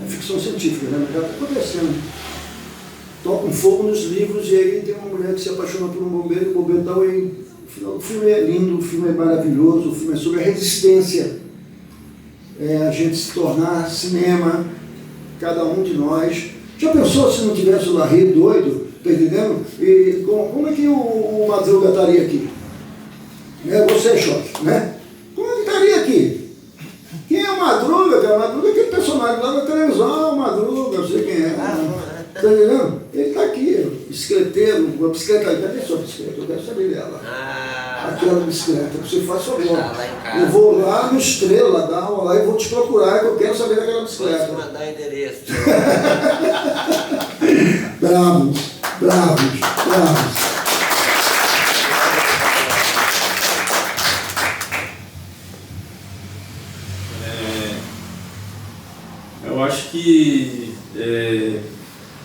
É ficção científica, né? Mas já está acontecendo. Tocam fogo nos livros e aí tem uma mulher que se apaixona por um bombeiro, e o bombeiro tal, e o filme é lindo, o filme é maravilhoso, o filme é sobre a resistência. A gente se tornar cinema, cada um de nós. Já pensou se não tivesse o Larry doido, tá entendendo? E como é que o Madruga estaria aqui? Você é choque, né? Como ele estaria aqui? Quem é o Madruga, cara? O Madruga é aquele personagem lá da televisão, o Madruga, não sei quem é. Tá entendendo? Ele está aqui, bicicleteiro, uma bicicleta. Cadê a sua bicicleta? Eu quero saber dela. Aquela bicicleta, você faz favor. Eu vou lá no Estrela, dá uma lá e vou te procurar, que eu quero saber daquela bicicleta. Vou te mandar endereço. Bravos, bravos, bravos. Eu acho que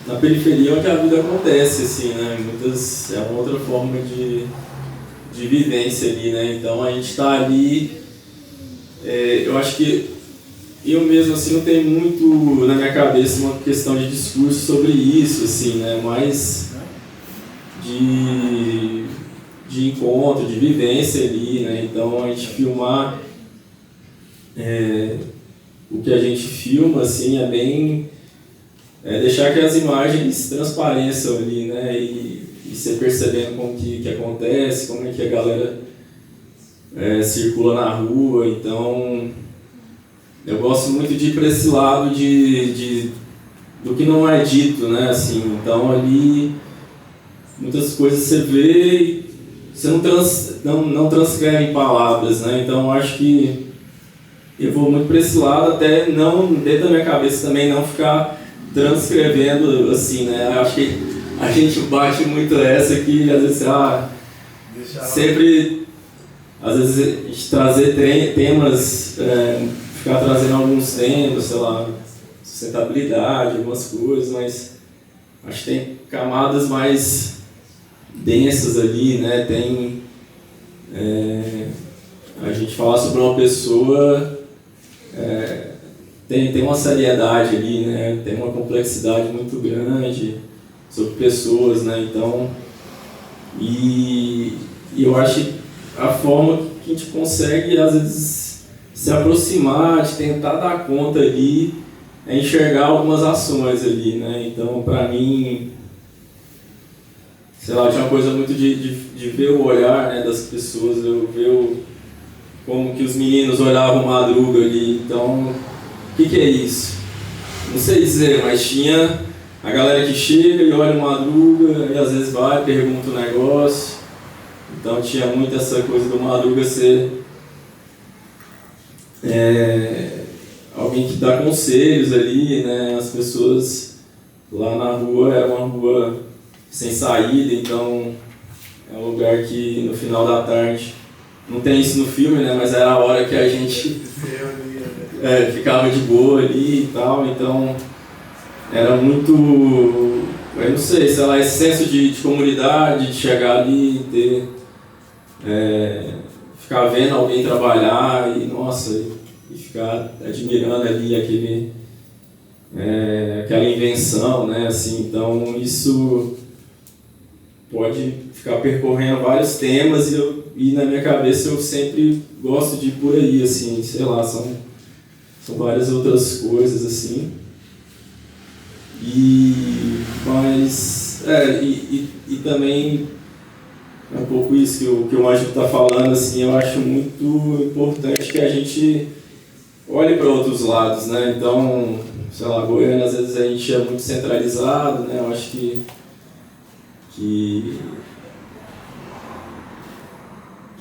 na periferia é onde a vida acontece, assim, né? É uma outra forma de vivência ali, né? Então a gente está ali, eu acho que eu mesmo, assim, não tenho muito na minha cabeça uma questão de discurso sobre isso, assim, né? Mais de encontro, de vivência ali, né? Então a gente filmar o que a gente filma, assim, é bem deixar que as imagens transpareçam ali, né? E você percebendo como que acontece, como é que a galera circula na rua. Então eu gosto muito de ir para esse lado do que não é dito, né? Assim, então ali muitas coisas você vê e você não transcreve em palavras, né? Então eu acho que eu vou muito para esse lado, até não, dentro da minha cabeça também, não ficar transcrevendo, assim, né? Eu acho que a gente bate muito essa aqui, às vezes, sempre, às vezes, a gente trazer temas, ficar trazendo alguns temas, sei lá, sustentabilidade, algumas coisas, mas acho que tem camadas mais densas ali, né? Tem a gente falar sobre uma pessoa, tem uma seriedade ali, né? Tem uma complexidade muito grande sobre pessoas, né? Então, e eu acho que a forma que a gente consegue, às vezes, se aproximar, de tentar dar conta ali, é enxergar algumas ações ali, né? Então, para mim, sei lá, tinha uma coisa muito de ver o olhar, né, das pessoas, eu ver como que os meninos olhavam o Madruga ali. Então, o que é isso? Não sei dizer, mas tinha a galera que chega e olha o Madruga e às vezes vai, pergunta o negócio. Então tinha muito essa coisa do Madruga ser alguém que dá conselhos ali, né? As pessoas lá na rua, era uma rua sem saída, então é um lugar que no final da tarde, não tem isso no filme, né? Mas era a hora que a gente ficava de boa ali e tal, então era muito, eu não sei, lá, esse senso de comunidade, de chegar ali e ficar vendo alguém trabalhar e, nossa, e ficar admirando ali aquela invenção, né, assim. Então isso pode ficar percorrendo vários temas e na minha cabeça eu sempre gosto de ir por aí, assim, sei lá, são várias outras coisas, assim. Mas também é um pouco isso que o Mágico está falando, assim, eu acho muito importante que a gente olhe para outros lados, né? Então, sei lá, Goiânia, às vezes a gente é muito centralizado, né? Eu acho que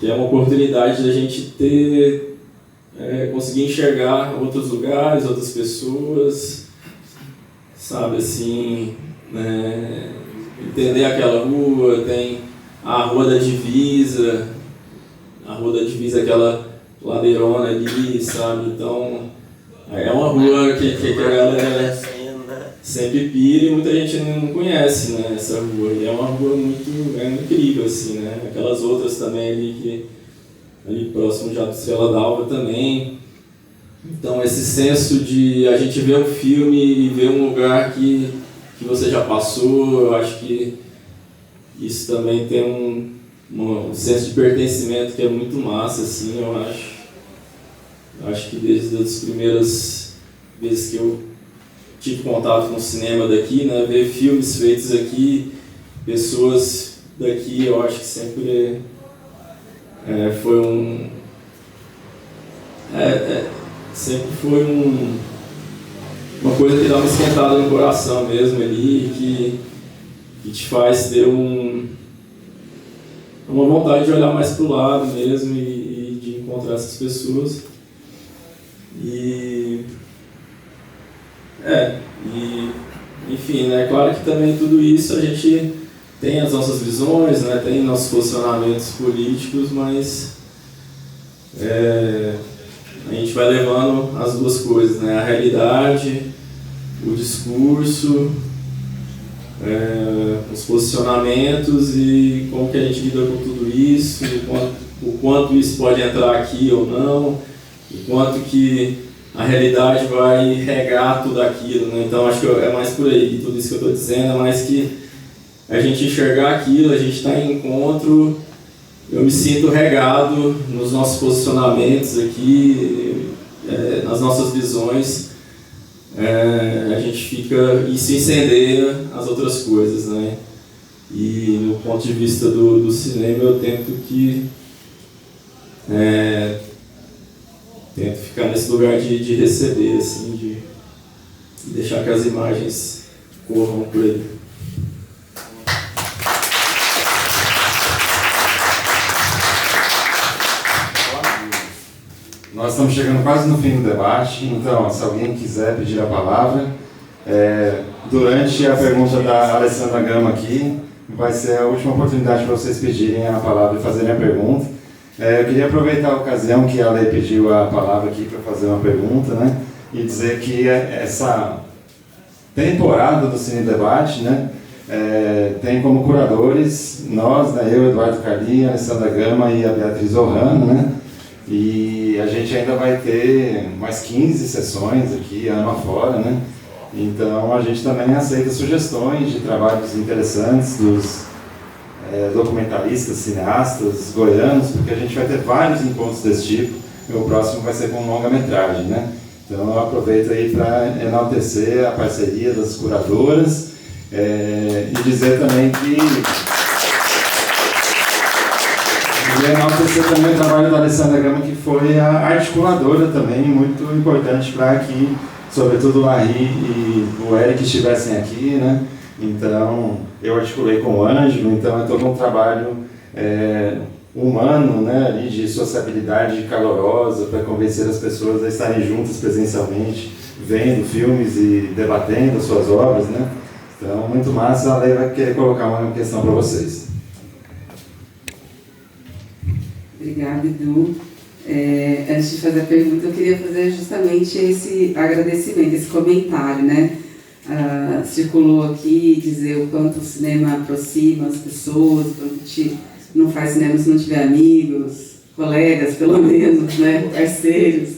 é uma oportunidade de a gente conseguir enxergar outros lugares, outras pessoas, sabe, assim, entender aquela rua, tem a Rua da Divisa, a Rua da Divisa, aquela ladeirona ali, sabe? Então, é uma rua que a galera sempre pira e muita gente não conhece, né, essa rua. E é uma rua muito incrível, assim, né? Aquelas outras também ali próximo já do Estrela d'Alva também. Então, esse senso de a gente ver um filme e ver um lugar que você já passou, eu acho que isso também tem um senso de pertencimento que é muito massa, assim, eu acho. Eu acho que desde as primeiras vezes que eu tive contato com o cinema daqui, né, ver filmes feitos aqui, pessoas daqui, eu acho que sempre foi sempre foi uma coisa que dá uma esquentada no coração mesmo ali, que te faz ter uma vontade de olhar mais pro lado mesmo e de encontrar essas pessoas. Enfim, né, claro que também tudo isso a gente tem as nossas visões, né, tem nossos posicionamentos políticos, mas a gente vai levando as duas coisas, né, a realidade, o discurso, os posicionamentos e como que a gente lida com tudo isso, o quanto isso pode entrar aqui ou não, o quanto que a realidade vai regar tudo aquilo, né? Então acho que é mais por aí, tudo isso que eu estou dizendo, é mais que a gente enxergar aquilo, a gente está em encontro, eu me sinto regado nos nossos posicionamentos aqui, nas nossas visões, a gente fica, isso incendeia as outras coisas, né? E no ponto de vista do cinema eu tento ficar nesse lugar de receber, assim, de deixar que as imagens corram por aí. Nós estamos chegando quase no fim do debate, então, se alguém quiser pedir a palavra, durante a pergunta da Alessandra Gama aqui, vai ser a última oportunidade para vocês pedirem a palavra e fazerem a pergunta. Eu queria aproveitar a ocasião que a Lei pediu a palavra aqui para fazer uma pergunta, né, e dizer que essa temporada do Cine Debate, né, tem como curadores nós, né, eu, Eduardo Carli, a Alessandra Gama e a Beatriz Ohana, né, e a gente ainda vai ter mais 15 sessões aqui, ano afora, né, então a gente também aceita sugestões de trabalhos interessantes dos documentaristas, cineastas, goianos, porque a gente vai ter vários encontros desse tipo, e o próximo vai ser com longa-metragem, né? Então eu aproveito aí para enaltecer a parceria das curadoras e dizer também enaltecer também o trabalho da Alessandra Gama, que foi a articuladora também, muito importante para que, sobretudo o Larry e o Eric estivessem aqui, né? Então, eu articulei com o Ângelo, então é todo um trabalho humano, né, ali de sociabilidade calorosa para convencer as pessoas a estarem juntas presencialmente, vendo filmes e debatendo as suas obras, né? Então, muito massa. A Lei vai querer colocar uma questão para vocês. Obrigada, Edu. Antes de fazer a pergunta, eu queria fazer justamente esse agradecimento, esse comentário, né? Circulou aqui dizer o quanto o cinema aproxima as pessoas, quanto não faz cinema se não tiver amigos, colegas, pelo menos, né, parceiros.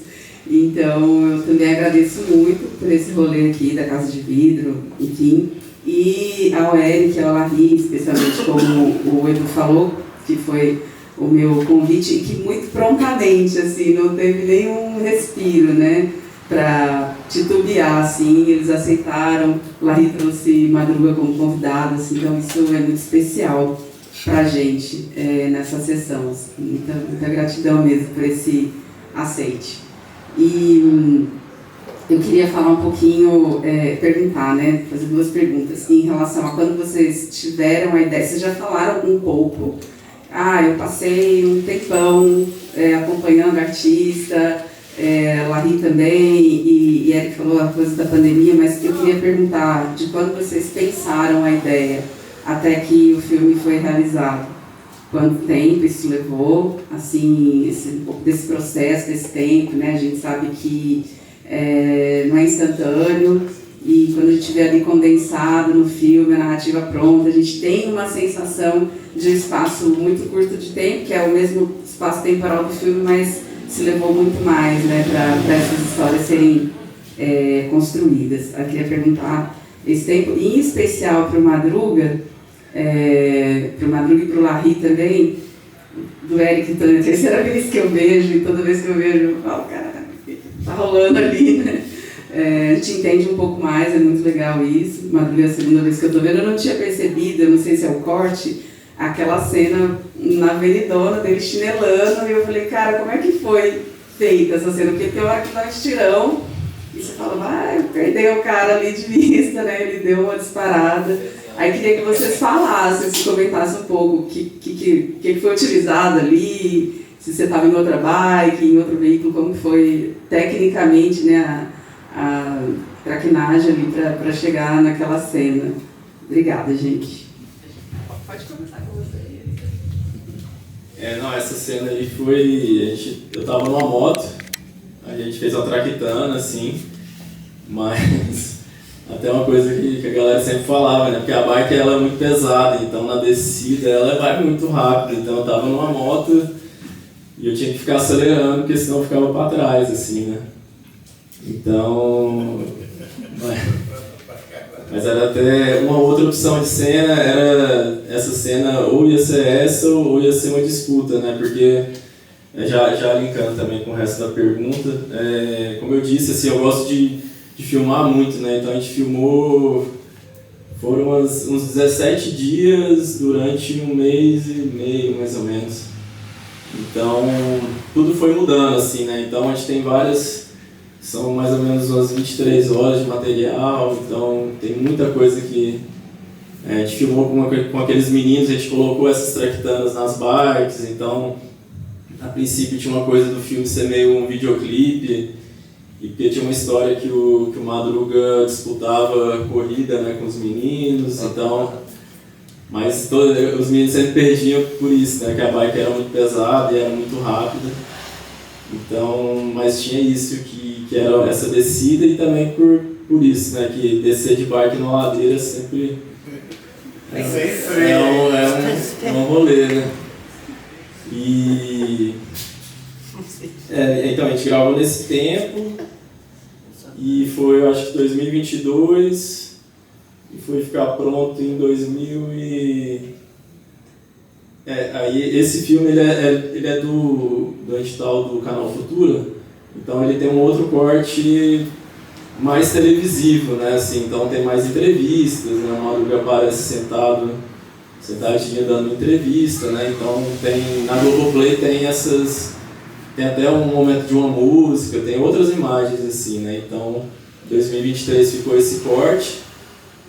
Então, eu também agradeço muito por esse rolê aqui da Casa de Vidro, enfim. E ao Eric e ao Larry, especialmente como o Edu falou, que foi o meu convite, e que muito prontamente, assim, não teve nenhum respiro, né, para titubear, assim, eles aceitaram. O Larry trouxe Madruga como convidado, assim, então isso é muito especial para a gente nessa sessão. Assim, muita gratidão mesmo por esse aceite. E eu queria falar um pouquinho, perguntar, né, fazer duas perguntas em relação a quando vocês tiveram a ideia. Vocês já falaram um pouco. Eu passei um tempão acompanhando artista, Larry também, e Eric falou a coisa da pandemia, mas eu queria perguntar de quando vocês pensaram a ideia até que o filme foi realizado. quanto tempo isso levou, assim, um pouco desse processo, desse tempo, né? A gente sabe que não é instantâneo, e quando a gente vê ali condensado no filme, a narrativa pronta, a gente tem uma sensação de um espaço muito curto de tempo, que é o mesmo espaço temporal do filme, mas se levou muito mais, né, para essas histórias serem construídas. Eu queria perguntar, esse tempo, em especial para o Madruga e para o Larry também, do Eric, então, é a terceira vez que eu vejo, e toda vez que eu vejo, eu falo, cara, tá rolando ali, né? A gente entende um pouco mais, é muito legal isso. Madruga é a segunda vez que eu tô vendo, eu não tinha percebido, eu não sei se é o corte, aquela cena na avenidona dele chinelando, e eu falei, cara, como é que foi feita essa cena? Porque tem hora que dá um estirão, e você fala, vai, perdeu o cara ali de vista, né? Ele deu uma disparada. Aí queria que vocês falassem, se comentassem um pouco o que foi utilizado ali, se você estava em outra bike, em outro veículo, como foi tecnicamente, né, a traquinagem ali para chegar naquela cena. Obrigada, gente. Pode começar com você. Não, essa cena aí foi... eu tava numa moto, a gente fez uma traquitana, assim, mas até uma coisa que a galera sempre falava, né? Porque a bike ela é muito pesada, então na descida ela vai muito rápido, então eu tava numa moto e eu tinha que ficar acelerando, porque senão eu ficava para trás, assim, né? Então... Mas era até uma outra opção de cena, era essa cena ou ia ser essa ou ia ser uma disputa, né? Porque, já linkando também com o resto da pergunta, como eu disse, assim, eu gosto de filmar muito, né? Então a gente filmou, foram uns 17 dias durante 1 mês e meio, mais ou menos. Então, tudo foi mudando, assim, né? Então a gente tem são mais ou menos umas 23 horas de material, então tem muita coisa que a gente filmou com aqueles meninos, a gente colocou essas traquitanas nas bikes, então a princípio tinha uma coisa do filme ser meio um videoclipe, e porque tinha uma história que o Madruga disputava corrida, né, com os meninos, então... Mas os meninos sempre perdiam por isso, né, que a bike era muito pesada e era muito rápida. Então, mas tinha isso que era essa descida, e também por isso, né, que descer de bike numa ladeira sempre é um rolê, né? E então a gente gravou nesse tempo e foi, eu acho que 2022, e foi ficar pronto em 2000 e... aí esse filme ele é do edital do Canal Futura, então ele tem um outro corte mais televisivo, né, assim, então tem mais entrevistas, né, o Madruga aparece sentadinho dando entrevista, né, então na Globoplay tem até um momento de uma música, tem outras imagens assim, né, então em 2023 ficou esse corte,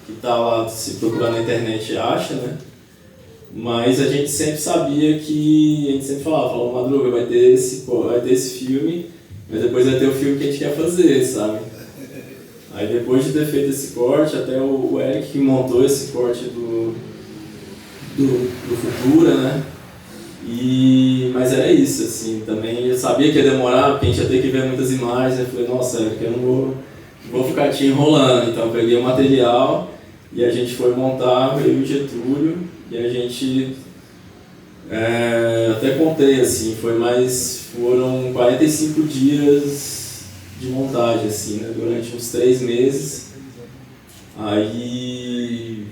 que tá lá, se procurar na internet acha, né. Mas a gente sempre sabia a gente sempre falava, Madruga, vai ter esse filme, mas depois vai ter o filme que a gente quer fazer, sabe? Aí depois de ter feito esse corte, até o Eric que montou esse corte do Futura, né? Mas era isso, assim, também eu sabia que ia demorar, porque a gente ia ter que ver muitas imagens, eu falei, nossa, Eric, eu não vou ficar te enrolando, então eu peguei o material e a gente foi montar, veio o Getúlio, e a gente, até contei assim, foram 45 dias de montagem, assim, né, durante uns 3 meses. Aí,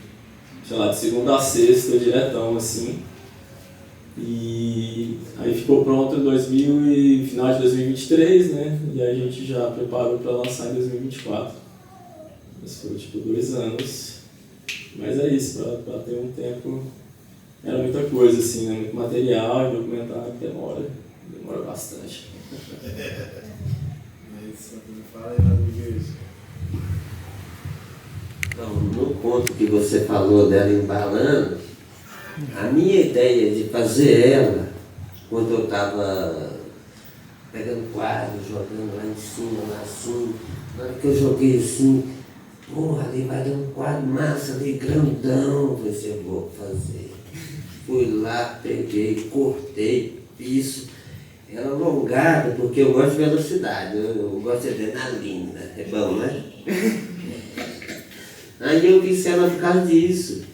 sei lá, de segunda a sexta, diretão, assim. E aí ficou pronto em final de 2023, né, e a gente já preparou para lançar em 2024. Mas foi tipo 2 anos. Mas é isso, para ter um tempo, era muita coisa, assim, né? Muito material, e documentário demora bastante. Fala aí, Madruga. Então, no ponto que você falou dela embalando, a minha ideia de fazer ela, quando eu estava pegando quadro, jogando lá em cima, lá assim, na hora que eu joguei assim, porra, ali vai dar um quadro massa ali, grandão, eu vou fazer. Fui lá, peguei, cortei, fiz ela alongada, porque eu gosto de velocidade, eu gosto de adrenalina, é bom, né? Aí eu fiz ela por causa disso.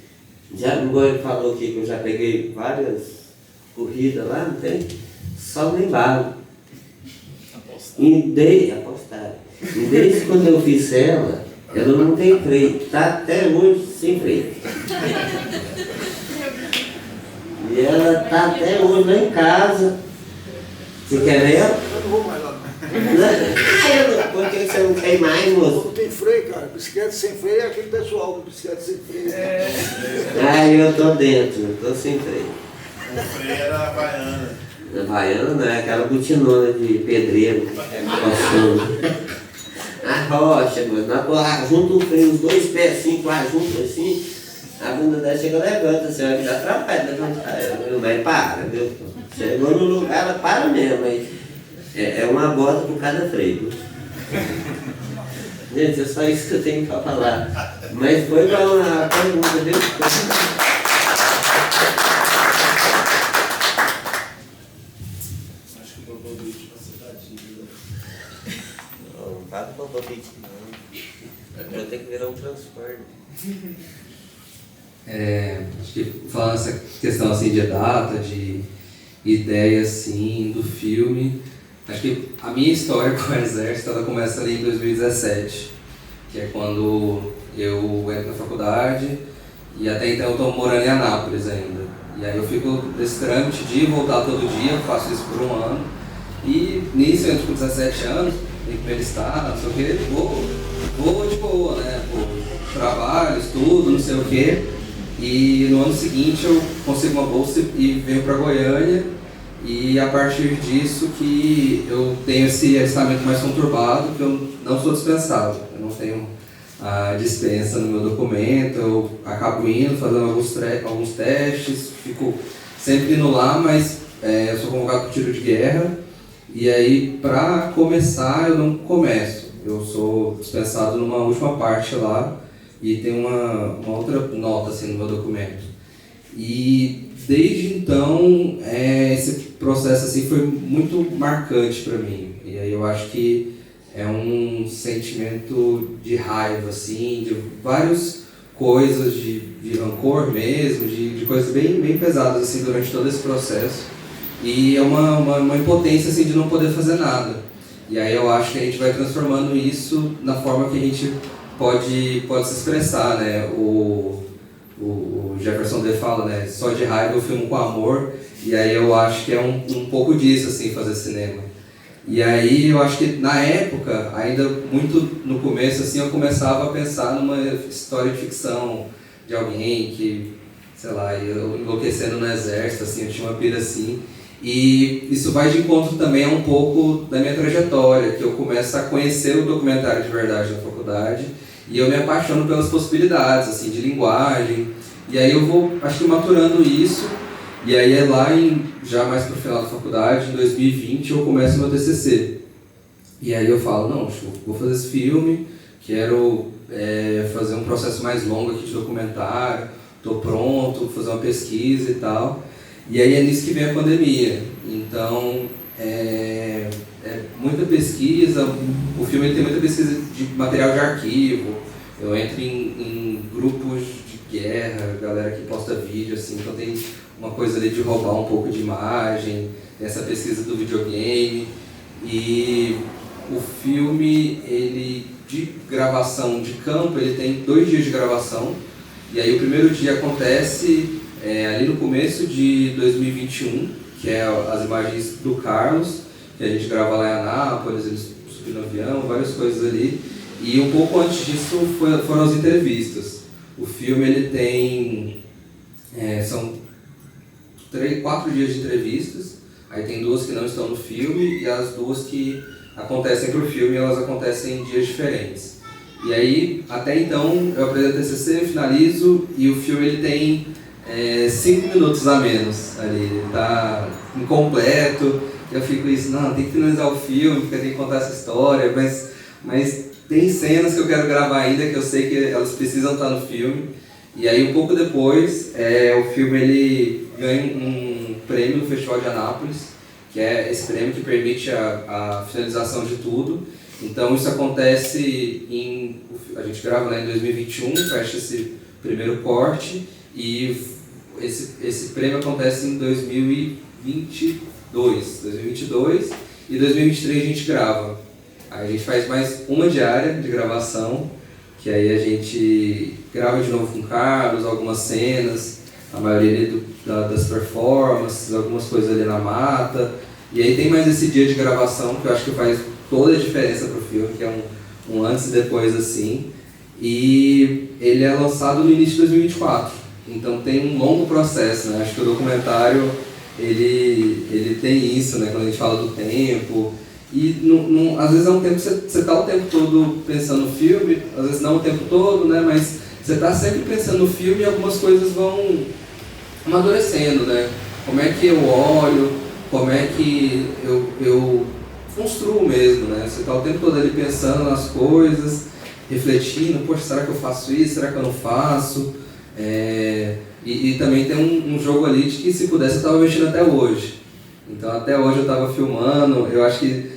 Já o Goiânia falou aqui que eu já peguei várias corridas lá, não tem? Só no embalo. Apostar. E desde quando eu fiz ela não tem freio. Está até hoje sem freio. E ela está até hoje lá em casa. Você quer ver ela? Eu não vou mais lá. Por que você não tem mais, moço? Não tem freio, cara. Bicicleta sem freio é aquele pessoal com bicicleta sem freio. Eu tô dentro, eu tô sem freio. O freio era a Havaiana. A Havaiana não é aquela butinona de pedreiro. A rocha, mano. Junta o freio, os dois pés assim, quase juntos assim. A bunda dela chega levanta, assim, ela já atrapalha levantar. Ela vai para, viu? Chegou no lugar, ela para mesmo. Aí é uma bota por cada freio. Gente, é só isso que eu tenho para falar. Mas foi uma pergunta, viu? Acho que o Bobovich vai ser batido. Não fala do Bobovich, não. Eu tenho que virar um transforme. Acho que falando essa questão assim de data, de ideia assim do filme, acho que a minha história com o Exército ela começa ali em 2017, que é quando eu entro na faculdade e até então eu estou morando em Anápolis ainda. E aí eu fico nesse trâmite de ir e voltar todo dia, eu faço isso por um ano. E nisso eu entro com 17 anos, em primeiro estado, não sei o que, vou de boa, né? Trabalho, estudo, não sei o que. E no ano seguinte eu consigo uma bolsa e venho para Goiânia. E a partir disso que eu tenho esse alistamento mais conturbado, que eu não sou dispensado. Eu não tenho a dispensa no meu documento, eu acabo indo, fazendo alguns testes, fico sempre indo lá, mas eu sou convocado para o tiro de guerra. E aí, para começar, eu não começo. Eu sou dispensado numa última parte lá e tem uma outra nota assim, no meu documento. E desde então, esse processo assim, foi muito marcante para mim. E aí eu acho que é um sentimento de raiva, assim, de várias coisas, de rancor mesmo, de coisas bem pesadas assim, durante todo esse processo. E é uma impotência assim, de não poder fazer nada. E aí eu acho que a gente vai transformando isso na forma que a gente pode se expressar, né? O Jefferson D fala, né? Só de raiva eu filmo com amor. E aí eu acho que é um pouco disso, assim, fazer cinema. E aí eu acho que na época, ainda muito no começo, assim, eu começava a pensar numa história de ficção de alguém que, sei lá, eu enlouquecendo no exército, assim, eu tinha uma pira assim. E isso vai de encontro também a um pouco da minha trajetória, que eu começo a conhecer o documentário de verdade na faculdade e eu me apaixono pelas possibilidades, assim, de linguagem. E aí eu vou, acho que maturando isso, e aí é lá já mais pro final da faculdade, em 2020, eu começo meu TCC. E aí eu falo, não, vou fazer esse filme, quero fazer um processo mais longo aqui de documentário, estou pronto, vou fazer uma pesquisa e tal. E aí é nisso que vem a pandemia. Então, muita pesquisa, o filme ele tem muita pesquisa de material de arquivo, eu entro em grupos de guerra, galera que posta vídeo, assim, então tem uma coisa ali de roubar um pouco de imagem, tem essa pesquisa do videogame, e o filme, ele de gravação de campo, ele tem 2 dias de gravação, e aí o primeiro dia acontece ali no começo de 2021, que é as imagens do Carlos, que a gente grava lá em Anápolis, eles subiram no avião, várias coisas ali. E um pouco antes disso foram as entrevistas. O filme ele tem, são 4 dias de entrevistas, aí tem 2 que não estão no filme e as 2 que acontecem para o filme, elas acontecem em dias diferentes. E aí, até então, eu apresento o TCC, finalizo e o filme ele tem 5 minutos a menos ali, ele está incompleto. Eu fico isso, não, tem que finalizar o filme, porque tem que contar essa história, mas tem cenas que eu quero gravar ainda, que eu sei que elas precisam estar no filme. E aí um pouco depois, o filme ele ganha um prêmio no Festival de Anápolis, que é esse prêmio que permite a finalização de tudo. Então isso acontece a gente grava lá em 2021, fecha esse primeiro corte, e esse prêmio acontece em 2022 e 2023 a gente grava. Aí a gente faz mais uma diária de gravação, que aí a gente grava de novo com o Carlos, algumas cenas, a maioria das performances, algumas coisas ali na mata. E aí tem mais esse dia de gravação que eu acho que faz toda a diferença pro filme, que é um antes e depois assim. E ele é lançado no início de 2024, então tem um longo processo, né? Acho que o documentário ele tem isso, né? Quando a gente fala do tempo. E às vezes é um tempo que você está o tempo todo pensando no filme, às vezes não o tempo todo, né? Mas você está sempre pensando no filme e algumas coisas vão amadurecendo, né? Como é que eu olho, como é que eu construo mesmo, né? Você está o tempo todo ali pensando nas coisas, refletindo, poxa, será que eu faço isso, será que eu não faço? E também tem um jogo ali de que se pudesse eu estava mexendo até hoje. Então até hoje eu estava filmando, eu acho que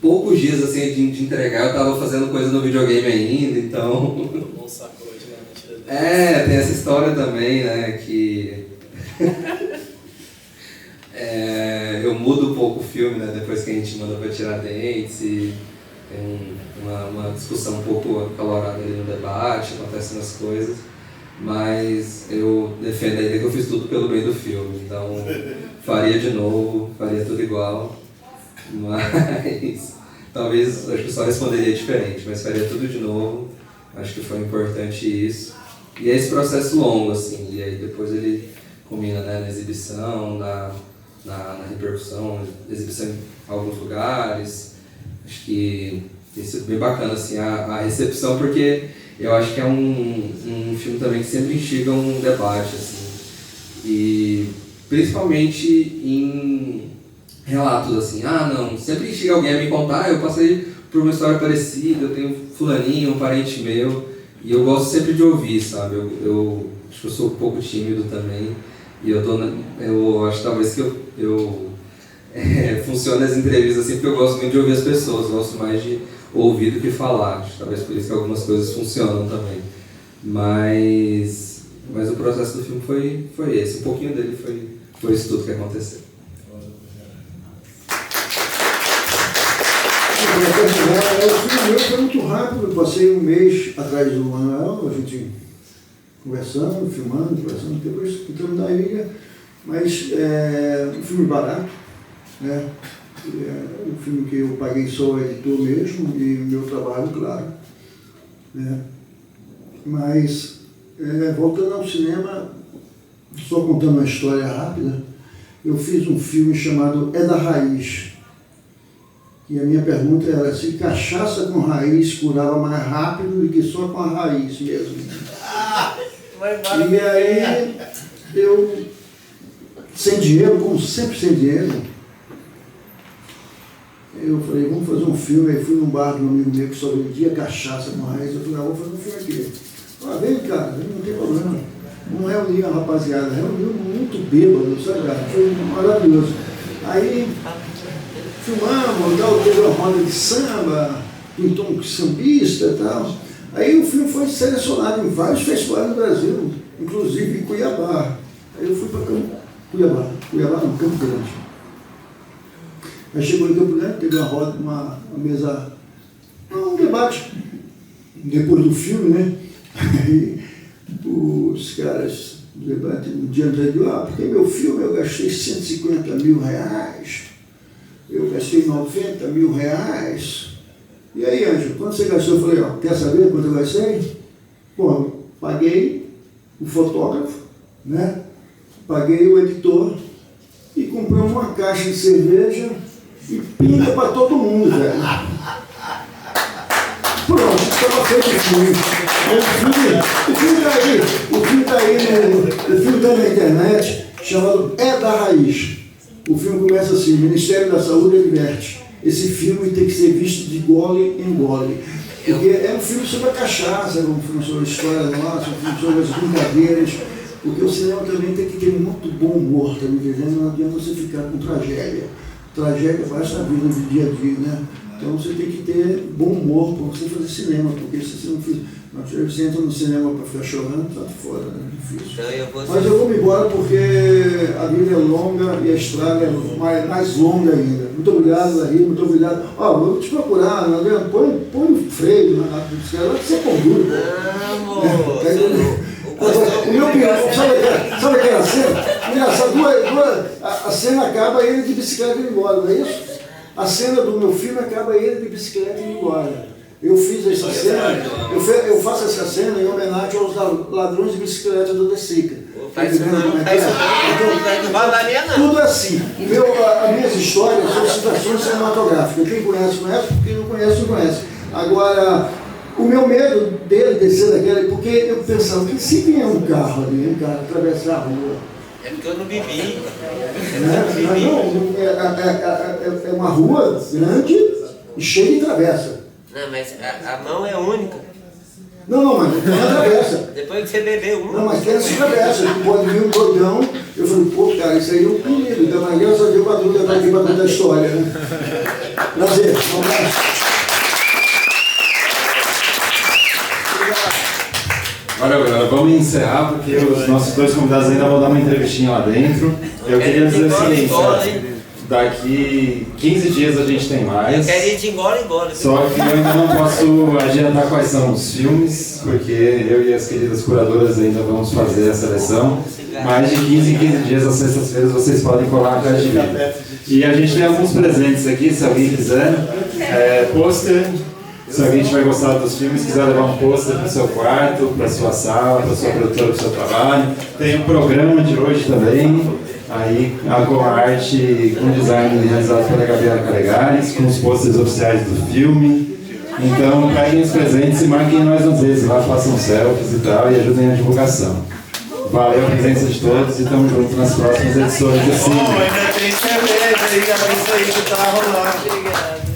poucos dias assim de entregar eu estava fazendo coisa no videogame ainda, então... tem essa história também, né, que... eu mudo um pouco o filme, né, depois que a gente manda para Tiradentes, e tem uma discussão um pouco acalorada ali no debate, acontecem as coisas, mas eu defendo ainda que eu fiz tudo pelo bem do filme, então faria de novo, faria tudo igual, mas talvez, acho que só responderia diferente, mas faria tudo de novo, acho que foi importante isso. E é esse processo longo, assim, e aí depois ele culmina, né, na exibição, na repercussão, exibição em alguns lugares. Acho que tem sido bem bacana, assim, a recepção, porque eu acho que é um filme também que sempre instiga um debate, assim, e principalmente em relatos, assim, não, sempre instiga alguém a me contar, eu passei por uma história parecida, eu tenho fulaninho, um parente meu, e eu gosto sempre de ouvir, sabe, eu acho que eu sou um pouco tímido também, e eu acho talvez que eu funcione as entrevistas assim, porque eu gosto muito de ouvir as pessoas, gosto mais de ouvir do que falar, acho, talvez por isso que algumas coisas funcionam também, mas o processo do filme foi esse, um pouquinho dele foi isso tudo que aconteceu. O filme meu foi muito rápido, eu passei um mês atrás do Manuel, a gente conversando, filmando, conversando, depois entramos na ilha, mas é um filme barato, né? É um filme que eu paguei só o editor mesmo e o meu trabalho, claro, né? Mas, voltando ao cinema, só contando uma história rápida, eu fiz um filme chamado É da Raiz. E a minha pergunta era se cachaça com raiz curava mais rápido do que só com a raiz mesmo. E aí, eu, sem dinheiro, como sempre sem dinheiro, eu falei, vamos fazer um filme. Aí fui num bar de um amigo meu que só vendia cachaça com raiz. Eu falei, vou fazer um filme aqui. Vem, cara, não tem problema. Não reuni a rapaziada, reuniu muito bêbado, sabe, cara? Foi maravilhoso. Aí, filmamos, teve uma roda de samba, em tom sambista e tal. Aí o filme foi selecionado em vários festivais do Brasil, inclusive em Cuiabá. Aí eu fui para Cuiabá não, Campo Grande. Aí chegou em Campo Grande, teve uma roda, uma mesa, um debate, depois do filme, né? Aí os caras do debate, no dia anterior, porque meu filme eu gastei 150 mil reais, eu gastei 90 mil reais. E aí, Ângelo, quanto você gastou? Eu falei, quer saber quanto eu gastei? Pô, paguei o fotógrafo, né? Paguei o editor e comprei uma caixa de cerveja e pinga para todo mundo, velho. Pronto, estava feito o filme. O filme está na internet, chamado É da Raiz. O filme começa assim, o Ministério da Saúde adverte. Esse filme tem que ser visto de gole em gole. Porque é um filme sobre a cachaça, é um filme sobre a história nossa, um filme sobre as brincadeiras. Porque o cinema também tem que ter muito bom humor, tá me entendendo? Não adianta você ficar com tragédia. Tragédia faz a vida do dia a dia, né? Então você tem que ter bom humor para você fazer cinema, porque se você não fizer. Você entra no cinema para ficar chorando, tá fora, né? Difícil. Então, Mas eu vou me embora porque a vida é longa e a estrada é mais longa ainda. Muito obrigado, Larry, muito obrigado. Ó, vou te procurar, Adriano, põe o freio na bicicleta, vai ser pão duro. Não, moço. O meu piloto, sabe aquela cena? Engraçado, a cena acaba ele de bicicleta indo embora, não é isso? A cena do meu filme acaba ele de bicicleta indo embora. Eu fiz essa cena, eu faço essa cena em homenagem aos ladrões de bicicleta do Desica. Tudo é assim. As minhas histórias são citações cinematográficas. Quem conhece, conhece. Quem não conhece, não conhece. Agora, o meu medo dele descer daquela, porque eu pensava que se vier um carro ali, um cara atravessar a rua. É porque eu não bebi. É uma rua grande e cheia de travessa. Não, mas a mão é única. Não, mas tem a travessa. Depois que você bebeu uma. Não, mas tem essa travessa. Pode vir um doidão. Eu falei, pô, cara, isso aí é um perigo. Então, mas graças a Deus, o Badruga está aqui para contar a história, né? Prazer. Um abraço. Agora vamos encerrar, porque os nossos dois convidados ainda vão dar uma entrevistinha lá dentro. Eu queria dizer o seguinte, daqui 15 dias a gente tem mais. Eu quero ir de embora. Só que eu ainda não posso adiantar quais são os filmes, porque eu e as queridas curadoras ainda vamos fazer a seleção. Mais de 15 em 15 dias, às sextas-feiras, vocês podem colar a Caixa de Vidro. E a gente tem alguns presentes aqui, se alguém quiser. Pôster. Se alguém tiver gostado dos filmes, quiser levar um pôster para o seu quarto, para a sua sala, para a sua produtora, para o seu trabalho. Tem um programa de hoje também, aí com a arte, com design realizado pela Gabriela Calegares, com os pôsteres oficiais do filme. Então peguem os presentes e marquem nós nos redes lá, façam selfies e tal, e ajudem a divulgação. Valeu a presença de todos e estamos juntos nas próximas edições do Cine. Ainda tem cerveja aí, isso aí que tá rolando.